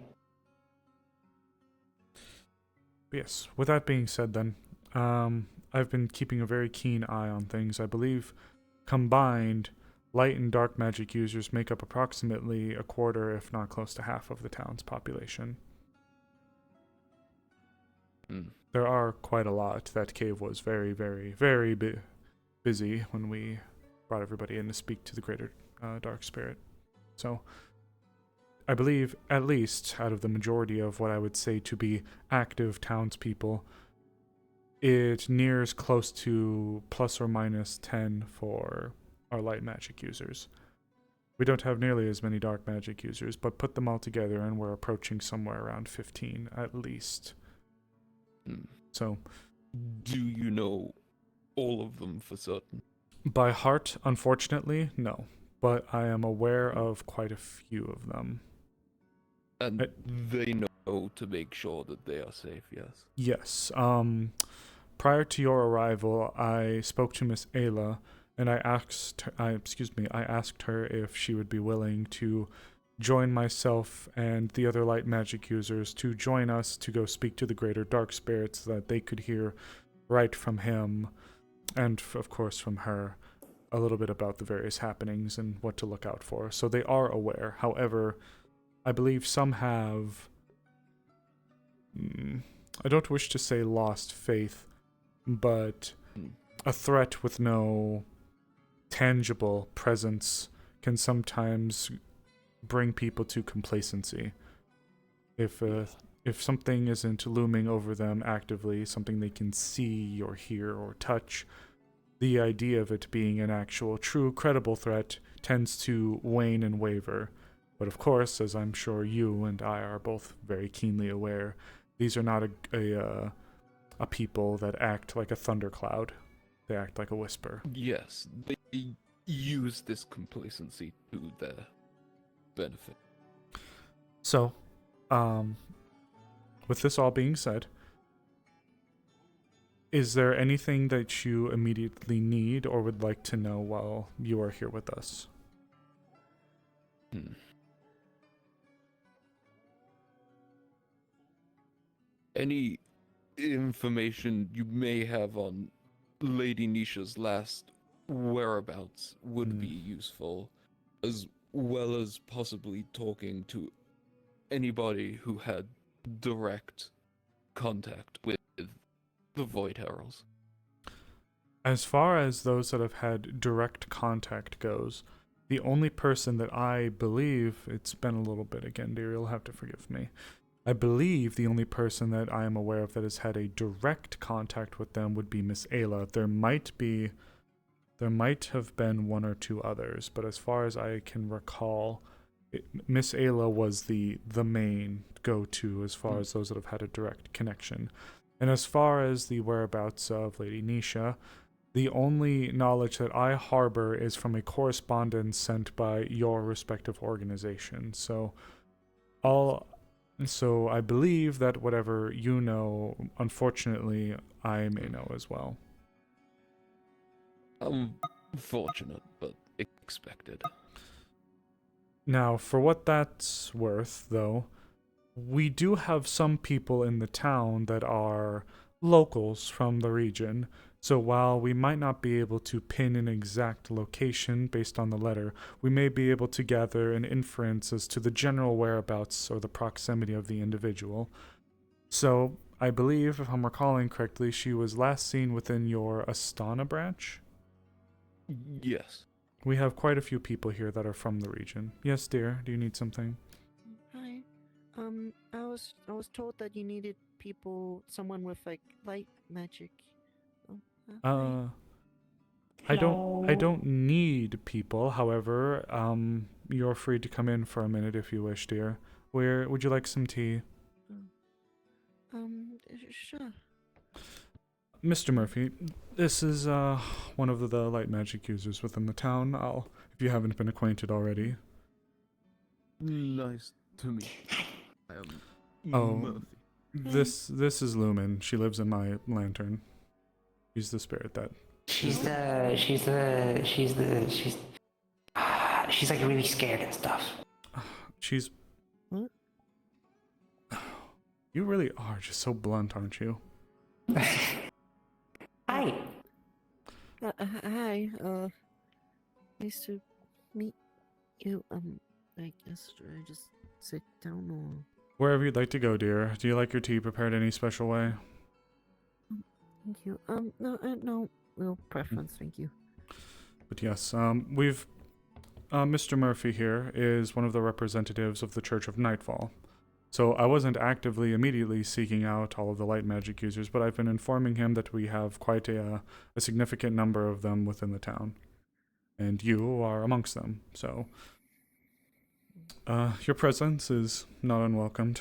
Yes. With that being said, then, I've been keeping a very keen eye on things. I believe combined, light and dark magic users make up approximately a quarter, if not close to half, of the town's population. There are quite a lot. That cave was very, very, very busy when we brought everybody in to speak to the greater dark spirit. So, I believe, at least, out of the majority of what I would say to be active townspeople, it nears close to plus or minus 10 for our light magic users. We don't have nearly as many dark magic users, but put them all together and we're approaching somewhere around 15 at least. So, do you know all of them for certain? By heart, unfortunately, no. But I am aware of quite a few of them. And they know to make sure that they are safe, yes? Yes. Prior to your arrival, I spoke to Miss Ayla, and I asked her if she would be willing to join myself and the other light magic users to join us to go speak to the greater dark spirits so that they could hear right from him, and of course from her, a little bit about the various happenings and what to look out for. So they are aware. However, I believe some have, I don't wish to say lost faith, but a threat with no tangible presence can sometimes bring people to complacency. If something isn't looming over them actively, something they can see or hear or touch, the idea of it being an actual, true, credible threat tends to wane and waver. But of course, as I'm sure you and I are both very keenly aware, these are not a people that act like a thundercloud. They act like a whisper. Yes, they use this complacency to their benefit. So, with this all being said, is there anything that you immediately need or would like to know while you are here with us? Any information you may have on Lady Nisha's last whereabouts would be useful, as well as possibly talking to anybody who had direct contact with the Void Heralds. As far as those that have had direct contact goes, the only person that I believe, it's been a little bit again, dear, you'll have to forgive me. I believe the only person that I am aware of that has had a direct contact with them would be Miss Ayla. There might have been one or two others, but as far as I can recall, Miss Ayla was the main go-to as far as those that have had a direct connection. And as far as the whereabouts of Lady Nisha, the only knowledge that I harbor is from a correspondence sent by your respective organization. So I believe that whatever you know, unfortunately, I may know as well. Fortunate, but expected. Now, for what that's worth, though, we do have some people in the town that are locals from the region. So while we might not be able to pin an exact location based on the letter, we may be able to gather an inference as to the general whereabouts or the proximity of the individual. So I believe, if I'm recalling correctly, she was last seen within your Astana branch? Yes. We have quite a few people here that are from the region. Yes, dear, do you need something? Hi. I was told that you needed someone with like light magic. I don't need people. However, you're free to come in for a minute if you wish, dear. Where would you like some tea? Sure. Mr. Murphy, this is one of the light magic users within the town. If you haven't been acquainted already. Nice to meet you. I am Murphy. This is Lumen. She lives in my lantern. She's the spirit that. She's like really scared and stuff. She's. What? You really are just so blunt, aren't you? Hi. Hi. Nice to meet you. I guess should I just sit down or? Wherever you'd like to go, dear. Do you like your tea prepared any special way? Thank you. No real preference. Thank you. But yes, we've Mr. Murphy here is one of the representatives of the Church of Nightfall. So I wasn't actively immediately seeking out all of the light magic users, but I've been informing him that we have quite a significant number of them within the town. And you are amongst them. So Your presence is not unwelcomed.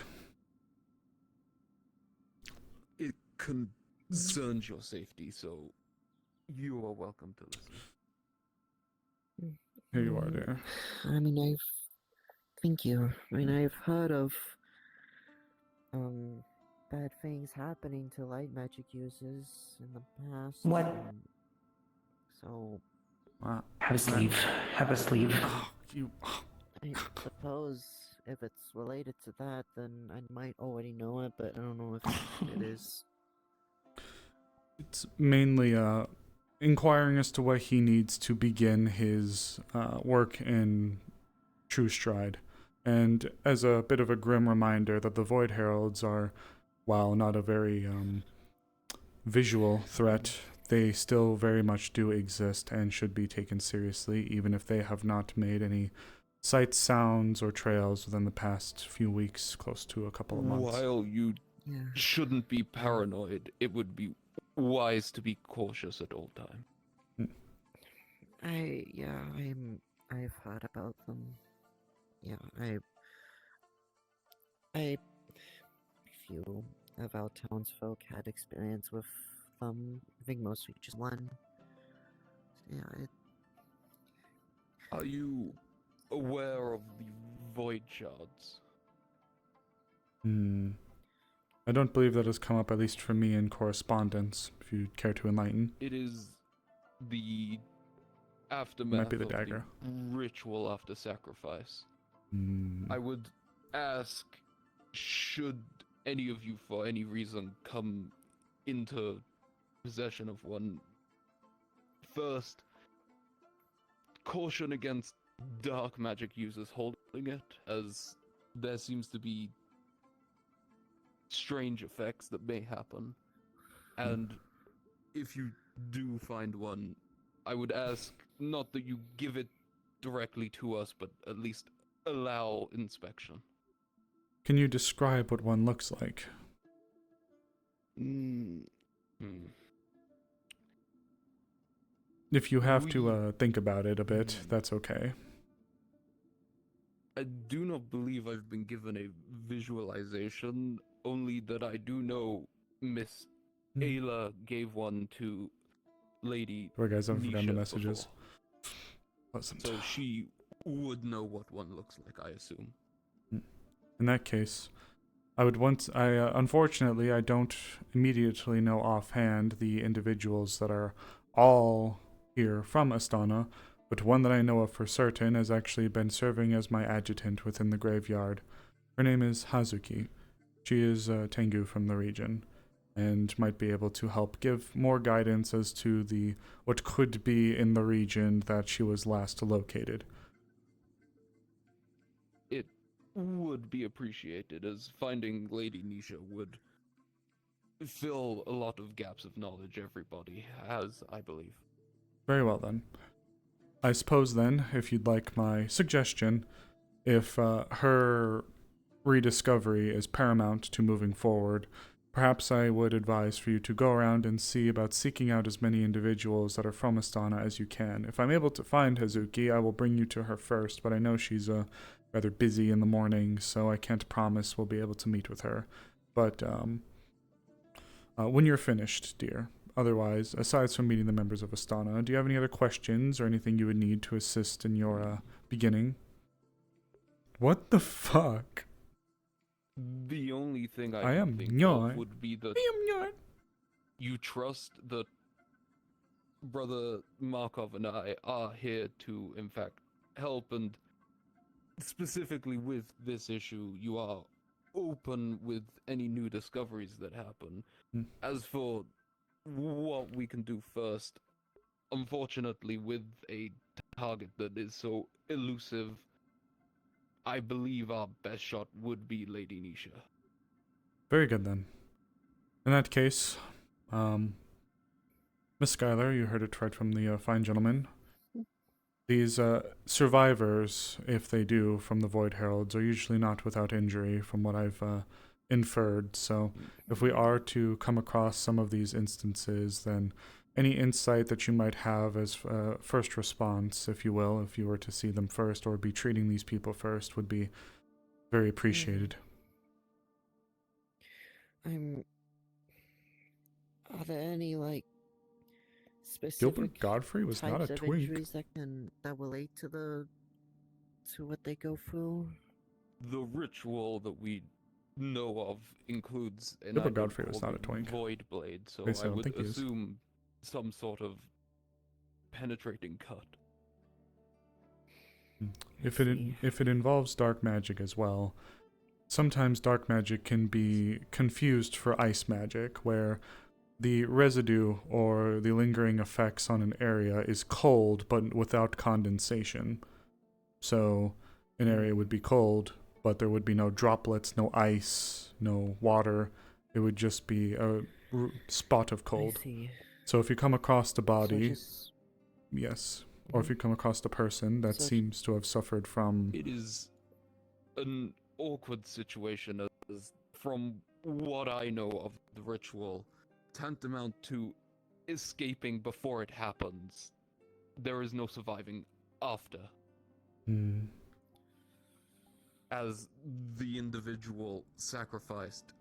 It concerns your safety, so you are welcome to listen. Here you are, dear. I mean, thank you. I mean, I've heard of bad things happening to light magic users in the past. What? So Have a sleeve. Have a sleeve. I suppose if it's related to that, then I might already know it, but I don't know if it is. It's mainly inquiring as to what he needs to begin his work in True Stride. And as a bit of a grim reminder that the Void Heralds are, while not a very visual threat, they still very much do exist and should be taken seriously, even if they have not made any sights, sounds, or trails within the past few weeks, close to a couple of months. While you shouldn't be paranoid, it would be wise to be cautious at all times. I've heard about them. Yeah, a few of our townsfolk had experience with them. I think mostly just one. Yeah, Are you aware of the void shards? I don't believe that has come up, at least for me, in correspondence, if you'd care to enlighten. It is the aftermath Might be the of dagger. the ritual after sacrifice. Hmm. I would ask, should any of you for any reason come into possession of one, first, caution against dark magic users holding it, as there seems to be strange effects that may happen. And if you do find one, I would ask not that you give it directly to us, but at least allow inspection. Can you describe what one looks like? If you have to think about it a bit, that's okay. I do not believe I've been given a visualization, only that I do know Miss Ayla gave one to Lady Sorry guys, I've forgotten the Nisha messages. before. So she would know what one looks like, I assume. In that case, unfortunately, I don't immediately know offhand the individuals that are all here from Astana, but one that I know of for certain has actually been serving as my adjutant within the graveyard. Her name is Hazuki. She is Tengu from the region, and might be able to help give more guidance as to what could be in the region that she was last located. It would be appreciated, as finding Lady Nisha would fill a lot of gaps of knowledge everybody has, I believe. Very well then. I suppose then, if you'd like my suggestion, if her rediscovery is paramount to moving forward, perhaps I would advise for you to go around and see about seeking out as many individuals that are from Astana as you can. If I'm able to find Hazuki, I will bring you to her first, but I know she's rather busy in the morning, so I can't promise we'll be able to meet with her. But when you're finished, dear. Otherwise, aside from meeting the members of Astana, do you have any other questions or anything you would need to assist in your beginning? What the fuck? The only thing I I can am think not. of would be that you trust that Brother Markov and I are here to, in fact, help, and specifically with this issue, you are open with any new discoveries that happen. As for what we can do first, unfortunately, with a target that is so elusive, I believe our best shot would be Lady Nisha. Very good then. In that case, Miss Schuyler, you heard it right from the fine gentleman. These survivors, if they do, from the Void Heralds, are usually not without injury, from what I've inferred. So, if we are to come across some of these instances, then any insight that you might have as first response, if you will, if you were to see them first or be treating these people first, would be very appreciated. Are there any like specific Gilbert Godfrey was not a types of twink. injuries that relate to what they go through? The ritual that we know of includes an Gilbert item Godfrey was called not a twink. Void Blade, so At least I I don't would think he is. assume some sort of penetrating cut. If it involves dark magic as well, sometimes dark magic can be confused for ice magic, where the residue or the lingering effects on an area is cold but without condensation. So an area would be cold, but there would be no droplets, no ice, no water. It would just be a spot of cold. So if you come across a body, yes, or if you come across a person that seems to have suffered from... It is an awkward situation, as from what I know of the ritual, tantamount to escaping before it happens. There is no surviving after. As the individual sacrificed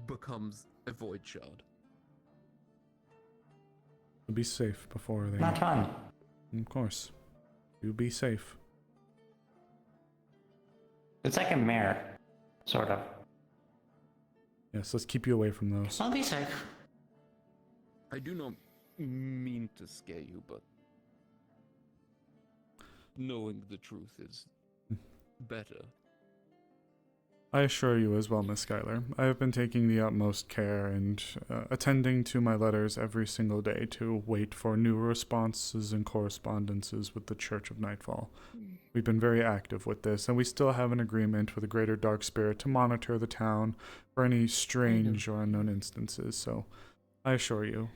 becomes a void shard. Be safe before they... Not fun. Of course. You be safe. It's like a mare, sort of. Yes, let's keep you away from those. I'll be safe. I do not mean to scare you, but knowing the truth is better. I assure you as well, Miss Schuyler. I have been taking the utmost care and attending to my letters every single day to wait for new responses and correspondences with the Church of Nightfall. We've been very active with this, and we still have an agreement with the Greater Dark Spirit to monitor the town for any strange or unknown instances, so I assure you.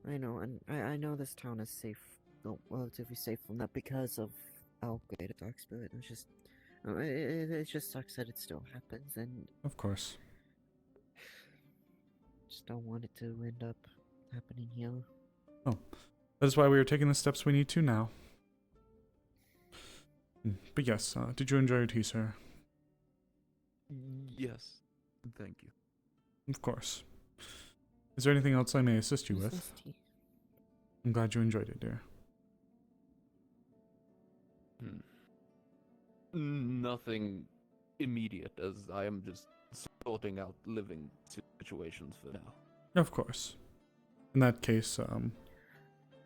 I know, and I know this town is safe, relatively safe from that because of our Greater Dark Spirit. It's just... It just sucks that it still happens, and Of course. just don't want it to end up happening here. Oh, that is why we are taking the steps we need to now. But yes, did you enjoy your tea, sir? Yes, thank you. Of course. Is there anything else I may assist you What's with? this tea? I'm glad you enjoyed it, dear. Nothing immediate, as I am just sorting out living situations for now. Of course. In that case,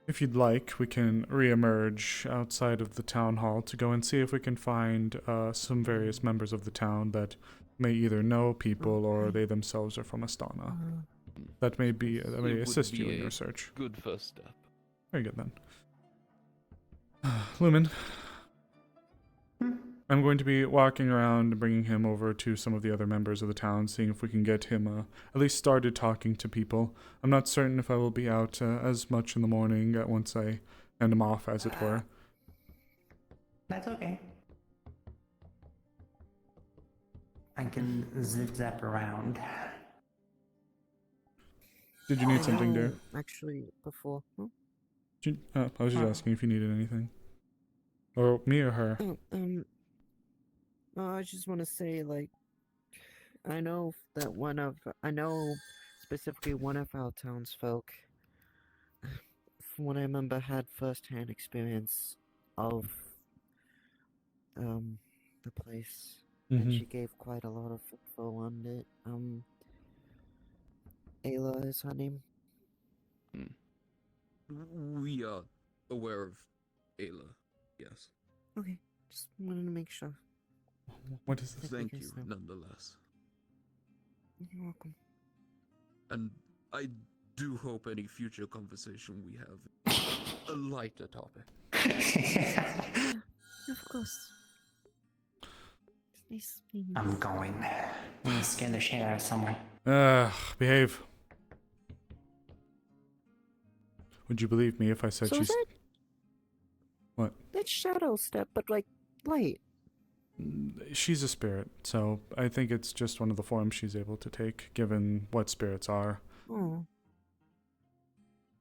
if you'd like, we can re-emerge outside of the town hall to go and see if we can find some various members of the town that may either know people or they themselves are from Astana. That may assist you in your search. Good first step. Very good then. Lumen, I'm going to be walking around and bringing him over to some of the other members of the town, seeing if we can get him at least started talking to people. I'm not certain if I will be out as much in the morning once I hand him off, as it were. That's okay. I can zip-zap around. Did you need something, dear? Actually, before... Huh? I was just asking if you needed anything. Or me or her. I just want to say, like, I know specifically one of our townsfolk, from what I remember, had first-hand experience of, the place, and she gave quite a lot of info on it. Ayla is her name. We are aware of Ayla, yes. Okay, just wanted to make sure. What is this? Thank you, nonetheless. You're welcome. And I do hope any future conversation we have a lighter topic. Of course. It's nice. I'm going. I'm gonna scare the shit out of someone. Behave. Would you believe me if I said So she's... What? That's shadow step, but like light. She's a spirit, so I think it's just one of the forms she's able to take, given what spirits are. Oh.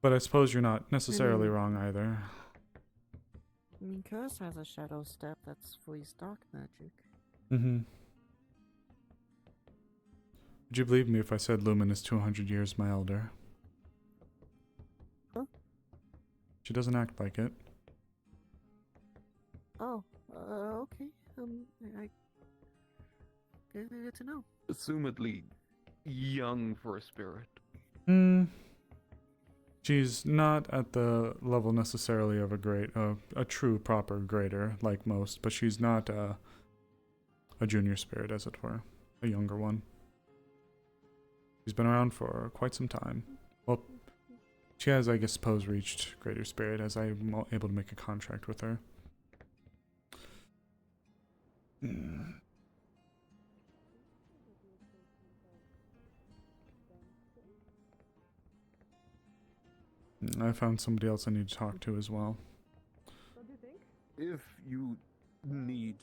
But I suppose you're not necessarily Mm. wrong either. I mean, Curse has a shadow step that's for his dark magic. Mm-hmm. Would you believe me if I said Lumen is 200 years my elder? Huh? She doesn't act like it. Oh, okay. Good to know. Assumedly young for a spirit. She's not at the level necessarily of a true proper greater like most, but she's not a junior spirit, as it were, a younger one. She's been around for quite some time. Well, she has, I guess, suppose, reached greater spirit, as I'm able to make a contract with her. I found somebody else I need to talk to as well. If you need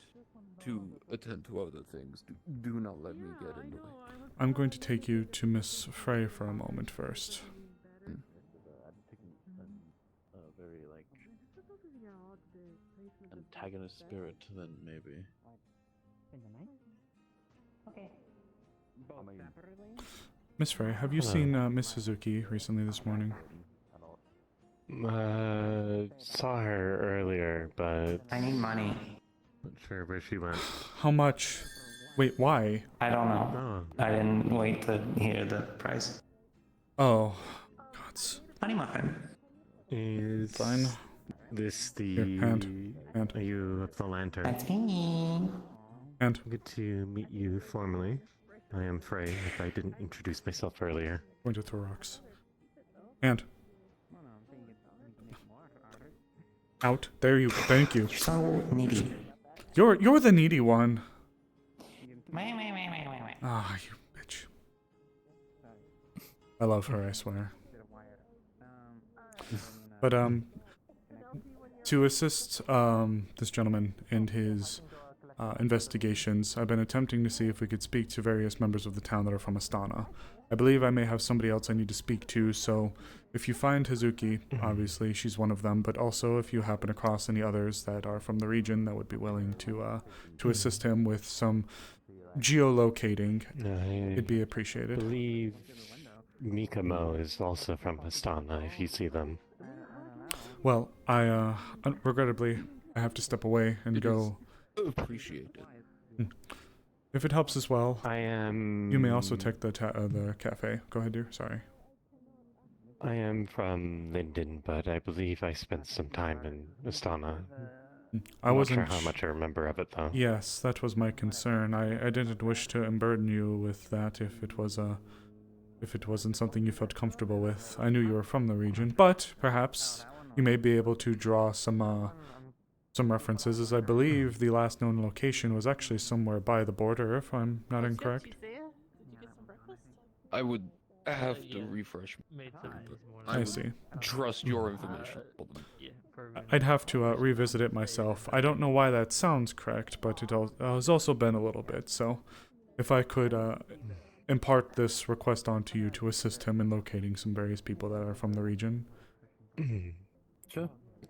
to attend to other things, do not let me get in the way. I'm going to take you to Miss Frey for a moment first. Very like antagonist spirit, then maybe. Okay. Miss Frey, have you Hello. seen Miss Suzuki recently this morning? Saw her earlier, but I need money. not sure where she went. How much? Wait, why? I don't know. Oh. I didn't wait to hear the price. Oh, gods. Honey muffin. Is Fine. this the... Here, hand. Are you of the lantern? That's me. And Good to meet you formally. I am Frey, if I didn't introduce myself earlier. going to throw rocks. And out. There you. Thank you. So needy. You're the needy one. Wait. Ah, you bitch. I love her, I swear. But to assist this gentleman in his investigations, I've been attempting to see if we could speak to various members of the town that are from Astana. I believe I may have somebody else I need to speak to, so if you find Hazuki, obviously she's one of them, but also if you happen across any others that are from the region that would be willing to assist him with some geolocating, it'd be appreciated. I believe Mikamo is also from Astana, if you see them. Well, I regrettably I have to step away and go. Appreciate it. If it helps as well, I am... you may also take the cafe. Go ahead, dear. Sorry. I am from Linden, but I believe I spent some time in Astana. I wasn't not sure how much I remember of it, though. Yes, that was my concern. I didn't wish to unburden you with that if it wasn't something you felt comfortable with. I knew you were from the region, but perhaps you may be able to draw some references, as I believe the last known location was actually somewhere by the border, if I'm not incorrect. I would have to refresh. I see. Trust your information. I'd have to revisit it myself. I don't know why that sounds correct, but it has also been a little bit, so if I could impart this request onto you to assist him in locating some various people that are from the region. Sure.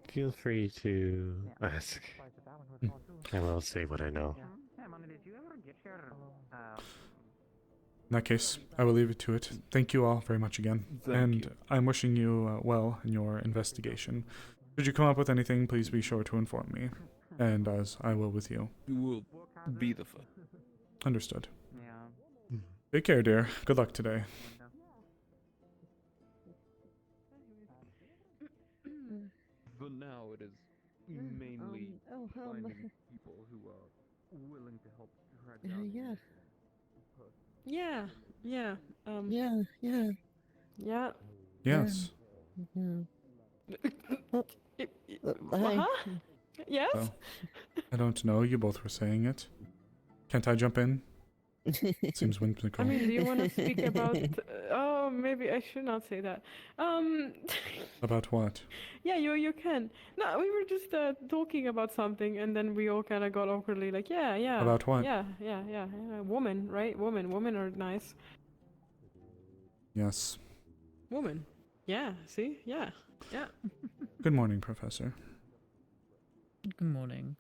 Feel free to ask. I will say what I know. In that case, I will leave it to it. Thank you all very much again. Thank you. I'm wishing you well in your investigation. Should you come up with anything, please be sure to inform me. And as I will with you. You will be the first. Understood. Take care, dear. Good luck today. But now it is mainly finding people who are willing to help track down. Yeah. Yeah. Yeah. Yes. Huh? Yes? Well, I don't know. You both were saying it. Can't I jump in? Seems whimsical. I mean, do you want to speak about... oh, maybe I should not say that. About what? Yeah, you can. No, we were just talking about something, and then we all kind of got awkwardly like, yeah. About what? Yeah. Woman, right? Women are nice. Yes. Woman. Yeah, see? Yeah. Yeah. Good morning, Professor. Good morning.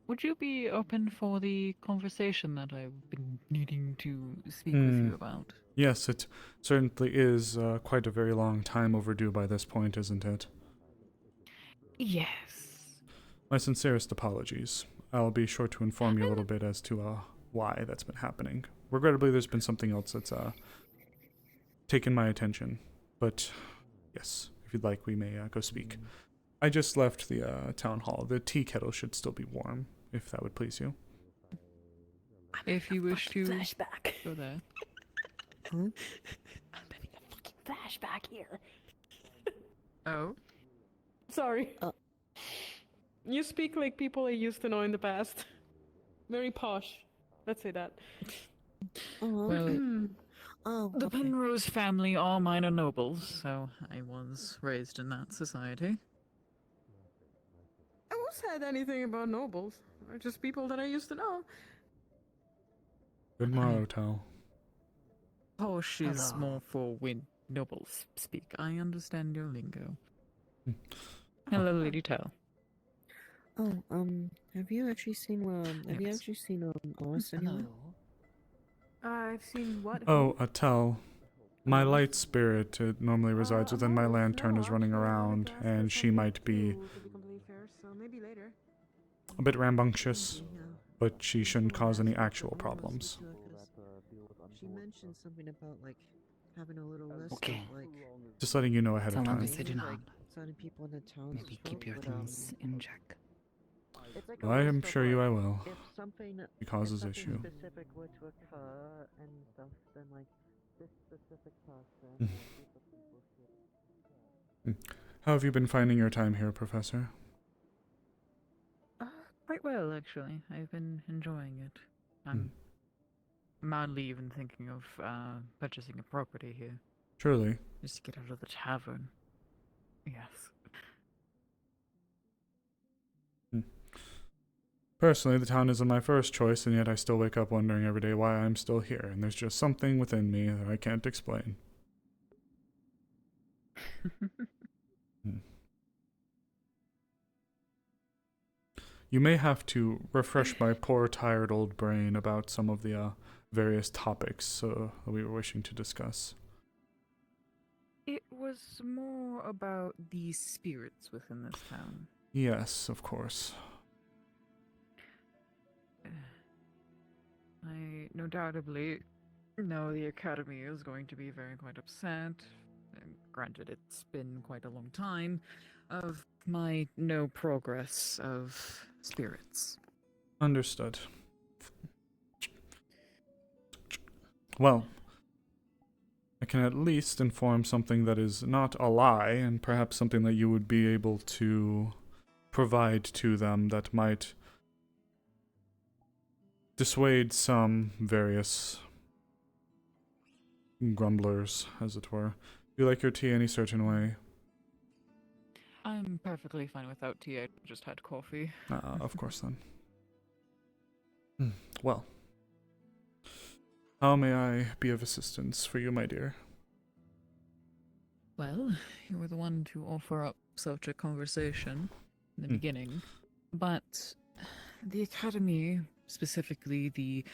Would you be open for the conversation that I've been needing to speak with you about? Yes, it certainly is quite a very long time overdue by this point, isn't it? Yes. My sincerest apologies. I'll be sure to inform you a little bit as to why that's been happening. Regrettably, there's been something else that's taken my attention. But yes, if you'd like, we may go speak. I just left the town hall. The tea kettle should still be warm, if that would please you. If you wish to flashback. go there. I'm having a fucking flashback here. Oh? Sorry. You speak like people I used to know in the past. Very posh. Let's say that. Well, the Penrose family are minor nobles, so I was raised in that society. I who said anything about nobles? They're just people that I used to know. Good morrow, Tal. Posh is Hello. more for when nobles speak. I understand your lingo. Hello, Lady Tal. Oh, have you actually seen, Amaris anywhere? I've seen what? Oh, Tal. My light spirit, it normally resides within my lantern, is running around, and she might be To be completely fair, so maybe later. a bit rambunctious, but she shouldn't cause any actual problems. She mentioned something about, like, having a little list Okay. of, like... Just letting you know ahead of Tell time. them to sit down. Signing people in the town. Maybe keep your things in check. It's like Well, I am sure you I will. If something, It causes if issue. something specific were to occur and stuff, then like this specific person. How have you been finding your time here, Professor? Quite well, actually. I've been enjoying it. I'm madly even thinking of purchasing a property here. Surely. Just to get out of the tavern. Yes. Personally, the town isn't my first choice, and yet I still wake up wondering every day why I'm still here, and there's just something within me that I can't explain. You may have to refresh my poor, tired old brain about some of the various topics that we were wishing to discuss. It was more about the spirits within this town. Yes, of course. I no doubtably know the Academy is going to be quite upset. And granted, it's been quite a long time of my no progress of spirits. Understood. Well, I can at least inform something that is not a lie, and perhaps something that you would be able to provide to them that might dissuade some various grumblers, as it were. Do you like your tea any certain way? I'm perfectly fine without tea. I just had coffee. Of course then. Well, how may I be of assistance for you, my dear? Well, you were the one to offer up such a conversation in the beginning, but the Academy, specifically the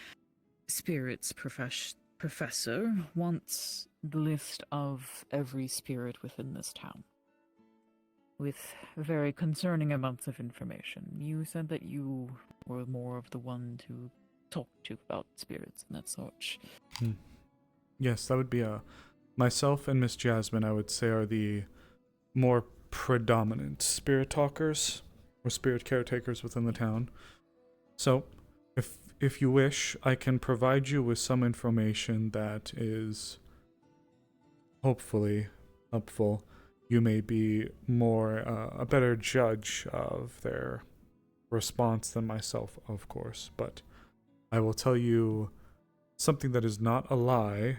Spirits Professor, wants the list of every spirit within this town, with very concerning amounts of information. You said that you were more of the one to talk to about spirits and that such. Yes, that would be myself and Miss Jasmine, I would say, are the more predominant spirit talkers or spirit caretakers within the town. So, if you wish, I can provide you with some information that is hopefully helpful. You may be more a better judge of their response than myself, of course, but I will tell you something that is not a lie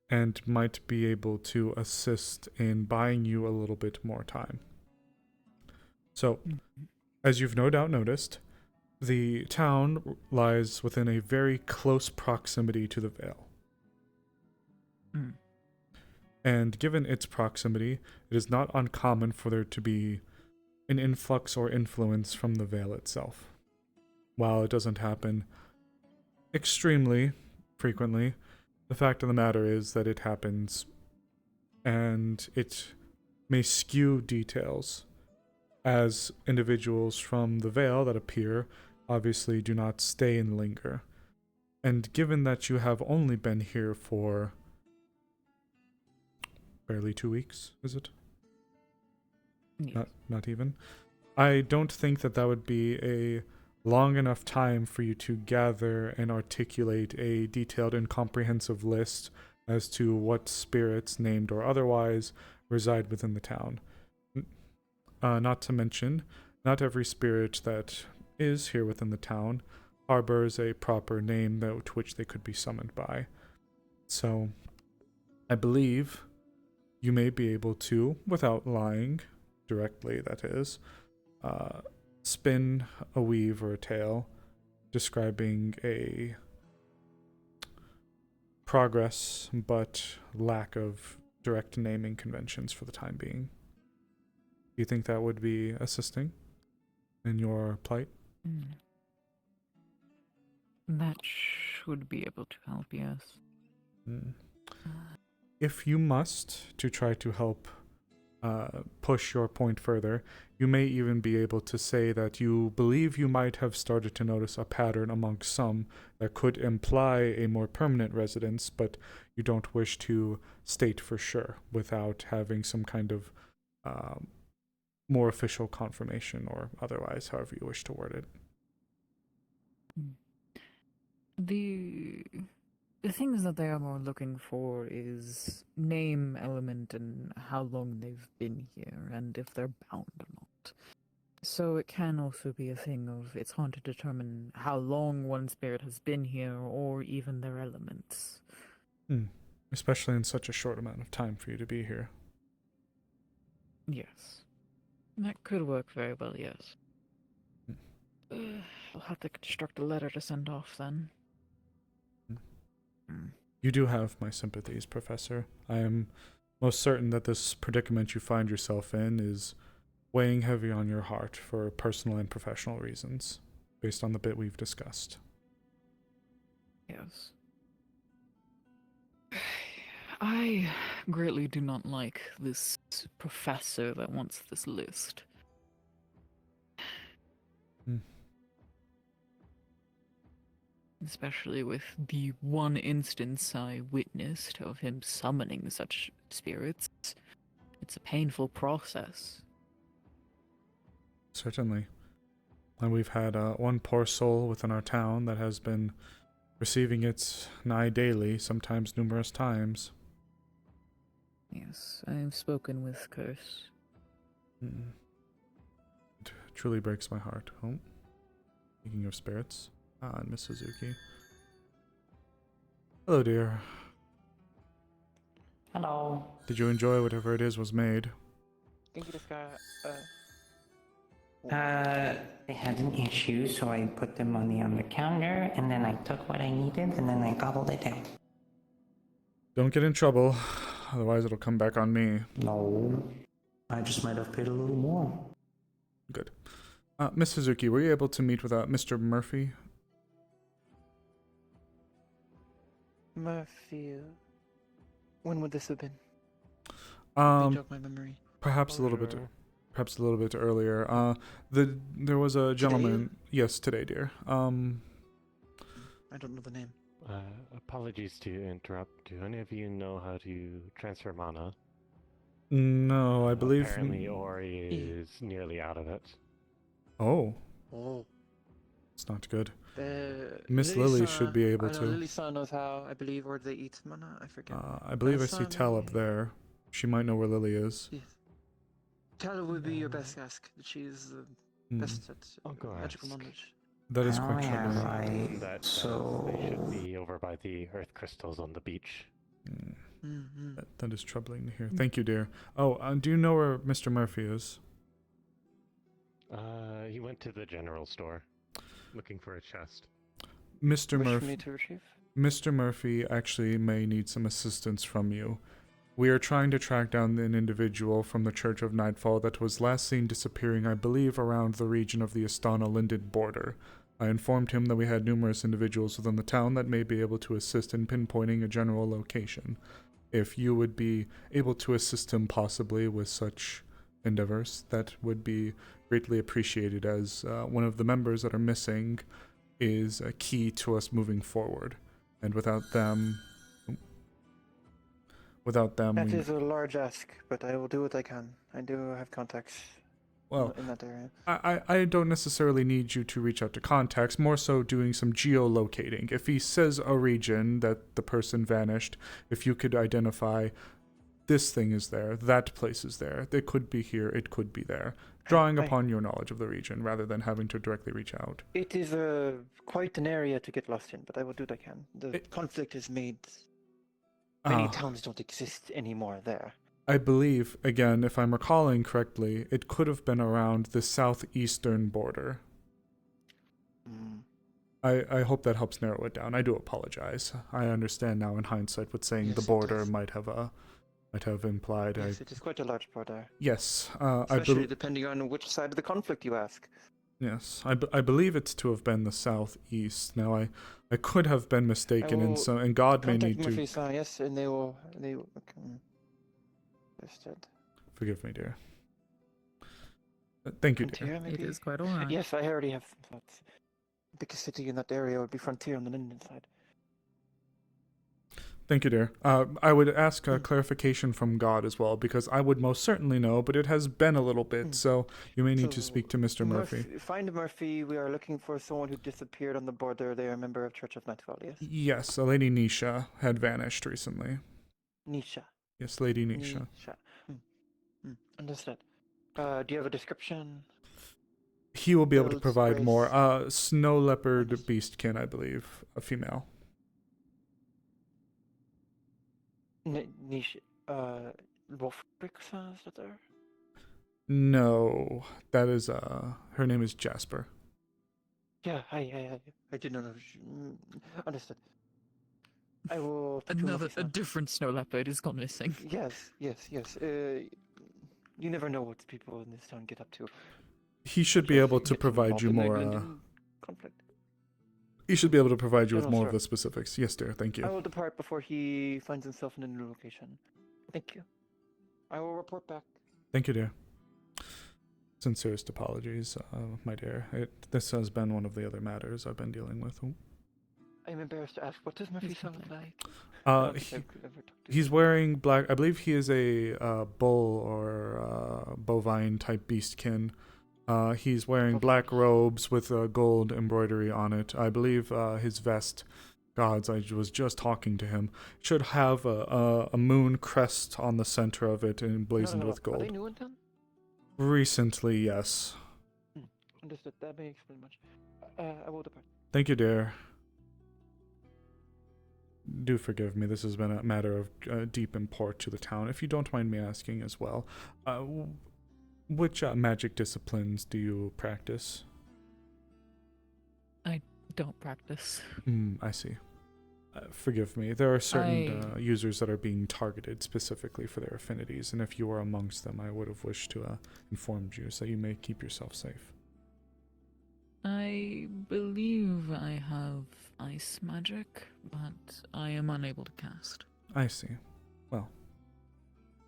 and might be able to assist in buying you a little bit more time. So, as you've no doubt noticed, the town lies within a very close proximity to the Vale. And given its proximity, it is not uncommon for there to be an influx or influence from the veil itself. While it doesn't happen extremely frequently, the fact of the matter is that it happens, and it may skew details, as individuals from the veil that appear obviously do not stay and linger. And given that you have only been here for barely 2 weeks, is it? Yes. Not even. I don't think that that would be a long enough time for you to gather and articulate a detailed and comprehensive list as to what spirits, named or otherwise, reside within the town. Not to mention, not every spirit that is here within the town harbors a proper name to which they could be summoned by. So, I believe you may be able to, without lying directly, that is, spin a weave or a tale describing a progress but lack of direct naming conventions for the time being. Do you think that would be assisting in your plight? That should be able to help, yes. If you must, to try to help push your point further, you may even be able to say that you believe you might have started to notice a pattern amongst some that could imply a more permanent residence, but you don't wish to state for sure without having some kind of more official confirmation or otherwise, however you wish to word it. The things that they are more looking for is name, element, and how long they've been here, and if they're bound or not. So it can also be a thing of it's hard to determine how long one spirit has been here, or even their elements. Especially in such a short amount of time for you to be here. Yes. That could work very well, yes. I'll have to construct a letter to send off then. You do have my sympathies, Professor. I am most certain that this predicament you find yourself in is weighing heavy on your heart for personal and professional reasons, based on the bit we've discussed. Yes. I greatly do not like this professor that wants this list. Especially with the one instance I witnessed of him summoning such spirits. It's a painful process. Certainly. And we've had one poor soul within our town that has been receiving it nigh daily, sometimes numerous times. Yes, I've spoken with Curse. It truly breaks my heart. Oh, speaking of spirits, and Miss Suzuki. Hello, dear. Hello. Did you enjoy whatever it is was made? I think you just got They had an issue, so I put them on the counter, and then I took what I needed, and then I gobbled it down. Don't get in trouble, otherwise it'll come back on me. No, I just might have paid a little more. Good. Miss Suzuki, were you able to meet with Mr. Murphy? Murphy. When would this have been? Jog my memory. Perhaps a little bit earlier. There was a gentleman. Today? Yes, today, dear. I don't know the name. Apologies to interrupt. Do any of you know how to transfer mana? No, I believe. Apparently, Ori is nearly out of it. Oh. Oh. It's not good. Miss Lily should be able to. Lily-san knows how, I believe, or they eat mana. I forget. I believe I see Tal up there. She might know where Lily is. Yes. Tal would be your best guess. She's the best at magical knowledge. That is quite troubling. They should be over by the earth crystals on the beach. That is troubling to hear. Thank you, dear. Oh, do you know where Mr. Murphy is? He went to the general store, looking for a chest. Mr. Wish for Murphy. me to retrieve? Mr. Murphy actually may need some assistance from you. We are trying to track down an individual from the Church of Nightfall that was last seen disappearing, I believe, around the region of the Astana-Linden border. I informed him that we had numerous individuals within the town that may be able to assist in pinpointing a general location. If you would be able to assist him possibly with such endeavors, that would be greatly appreciated, as one of the members that are missing is a key to us moving forward. And without them... That we... is a large ask, but I will do what I can. I do have contacts in that area. I don't necessarily need you to reach out to contacts, more so doing some geolocating. If he says a region that the person vanished, if you could identify this thing is there, that place is there, it could be here, it could be there, drawing upon your knowledge of the region rather than having to directly reach out. It is quite an area to get lost in, but I will do what I can. The conflict has made many towns don't exist anymore there. I believe, again, if I'm recalling correctly, it could have been around the southeastern border. I hope that helps narrow it down. I do apologize. I understand now in hindsight what saying the border might have implied. Yes, it is quite a large border. Yes. Especially depending on which side of the conflict you ask. Yes, I believe it's to have been the southeast. Now, I could have been mistaken, and God may need to... Yes, and they will understood. Forgive me, dear. Thank you, dear. It is quite alright. Yes, I already have some thoughts. Biggest city in that area would be Frontier on the Linden side. Thank you, dear. I would ask clarification from God as well, because I would most certainly know, but it has been a little bit, so you may need to speak to Mr. Murphy. Find Murphy. We are looking for someone who disappeared on the border. They are a member of Church of Nightfall, yes? Yes, a Lady Nisha had vanished recently. Nisha? Yes, Lady Nisha. Understood. Do you have a description? He will be able to provide more. Snow leopard beastkin, I believe. A female. Niche, Wolfrixa, is that there? No, that is, her name is Jasper. Yeah, I did not know. Understood. I will... A different snow leopard has gone missing. Yes. You never know what people in this town get up to. He should be able to provide you more, conflict. He should be able to provide you with more of the specifics. Yes, dear. Thank you. I will depart before he finds himself in a new location. Thank you. I will report back. Thank you, dear. Sincerest apologies, my dear. This has been one of the other matters I've been dealing with. I'm embarrassed to ask, what does Murphy sound like? He's wearing black... I believe he is a bull or bovine type beastkin. He's wearing black robes with gold embroidery on it. I believe his vest, gods, I was just talking to him, should have a moon crest on the center of it emblazoned with gold. Are they new in town? Recently, yes. Understood. That may explain much. I will depart. Thank you, dear. Do forgive me. This has been a matter of deep import to the town. If you don't mind me asking as well, which magic disciplines do you practice? I don't practice. I see. Forgive me. There are certain users that are being targeted specifically for their affinities, and if you were amongst them, I would have wished to inform you so you may keep yourself safe. I believe I have ice magic, but I am unable to cast. I see. Well,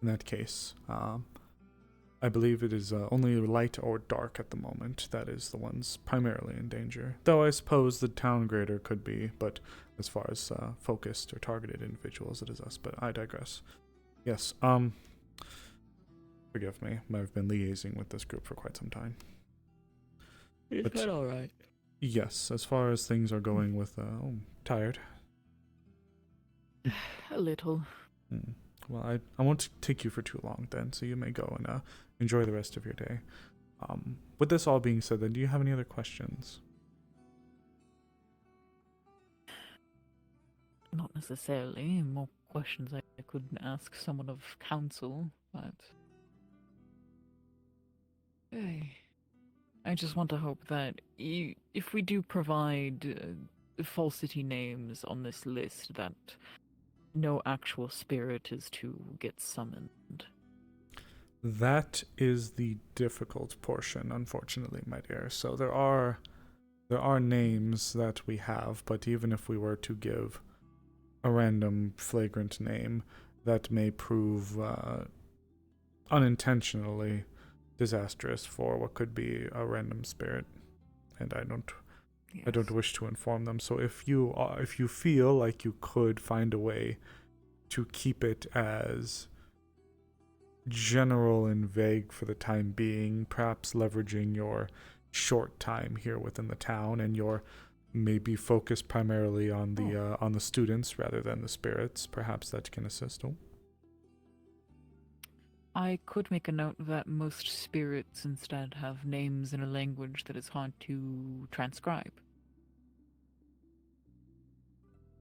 in that case, I believe it is only light or dark at the moment. That is the ones primarily in danger. Though I suppose the town greater could be, but as far as focused or targeted individuals, it is us. But I digress. Yes, forgive me. I've been liaising with this group for quite some time. It's been alright. Yes, as far as things are going with, tired. A little. Well, I won't take you for too long then, so you may go and enjoy the rest of your day. With this all being said, then, do you have any other questions? Not necessarily. More questions I could ask someone of council, but... Hey. I just want to hope that if we do provide falsity names on this list, that no actual spirit is to get summoned. That is the difficult portion, unfortunately, my dear. So there are names that we have, but even if we were to give a random flagrant name, that may prove unintentionally disastrous for what could be a random spirit, and I don't wish to inform them. So if you feel like you could find a way to keep it as general and vague for the time being, perhaps leveraging your short time here within the town and your maybe focus primarily on the students rather than the spirits, perhaps that can assist. I could make a note that most spirits instead have names in a language that is hard to transcribe.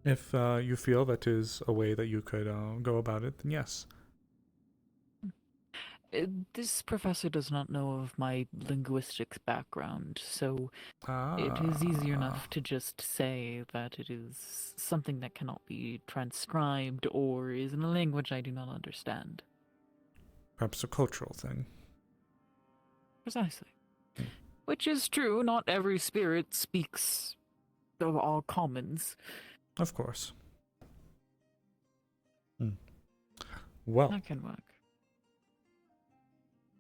If you feel that is a way that you could go about it, then yes. This professor does not know of my linguistics background, so it is easy enough to just say that it is something that cannot be transcribed or is in a language I do not understand. Perhaps a cultural thing. Precisely. Which is true, not every spirit speaks of all commons. Of course. Well. That can work.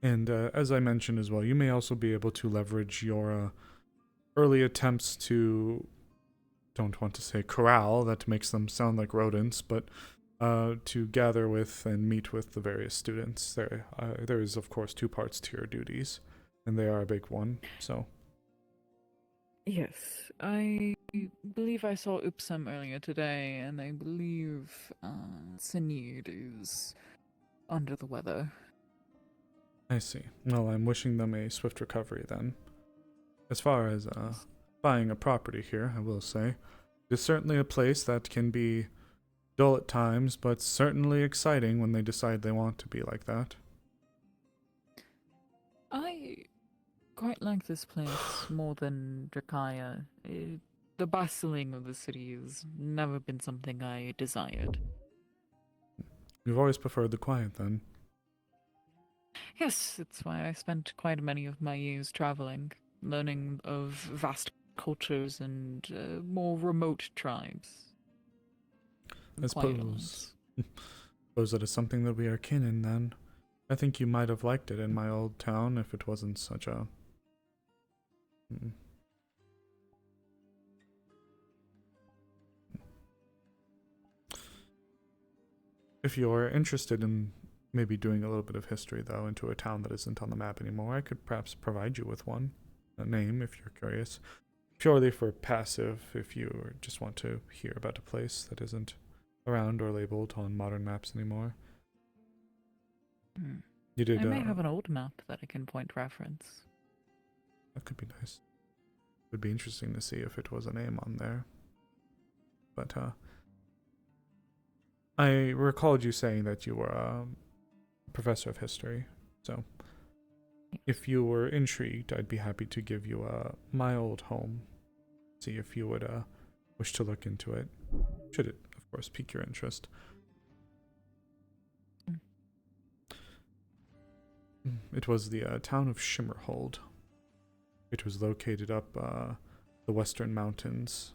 And as I mentioned as well, you may also be able to leverage your early attempts to, don't want to say corral, that makes them sound like rodents, but to gather with and meet with the various students. There is, of course, 2 parts to your duties, and they are a big one, so. Yes, I believe I saw Upsam earlier today, and I believe Sinid is under the weather. I see. Well, I'm wishing them a swift recovery then. As far as buying a property here, I will say, it is certainly a place that can be dull at times, but certainly exciting when they decide they want to be like that. I quite like this place more than Drakaya. The bustling of the city has never been something I desired. You've always preferred the quiet then. Yes, it's why I spent quite many of my years traveling, learning of vast cultures and more remote tribes. I suppose that is something that we are kin in then. I think you might have liked it in my old town if it wasn't such a... If you're interested in maybe doing a little bit of history, though, into a town that isn't on the map anymore, I could perhaps provide you with one. A name, if you're curious. Purely for passive, if you just want to hear about a place that isn't around or labeled on modern maps anymore. You did. I may have an old map that I can point reference. That could be nice. It would be interesting to see if it was a name on there. But, I recalled you saying that you were a professor of history, so if you were intrigued, I'd be happy to give you my old home. See if you would wish to look into it. Should it, of course, pique your interest. It was the town of Shimmerhold. It was located up the western mountains.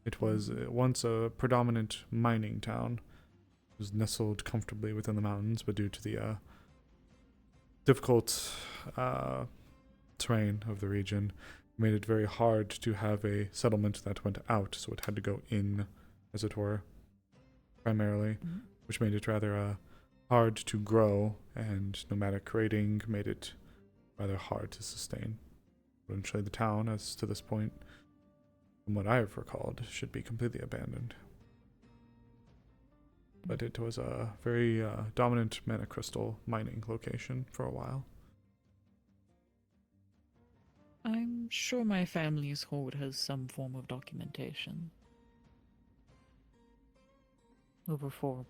It was once a predominant mining town. It was nestled comfortably within the mountains, but due to the difficult terrain of the region, made it very hard to have a settlement that went out, so it had to go in, as it were, primarily, which made it rather hard to grow, and nomadic raiding made it rather hard to sustain. Eventually the town, as to this point, from what I have recalled, should be completely abandoned. But it was a very dominant mana crystal mining location for a while. I'm sure my family's hoard has some form of documentation. Over 4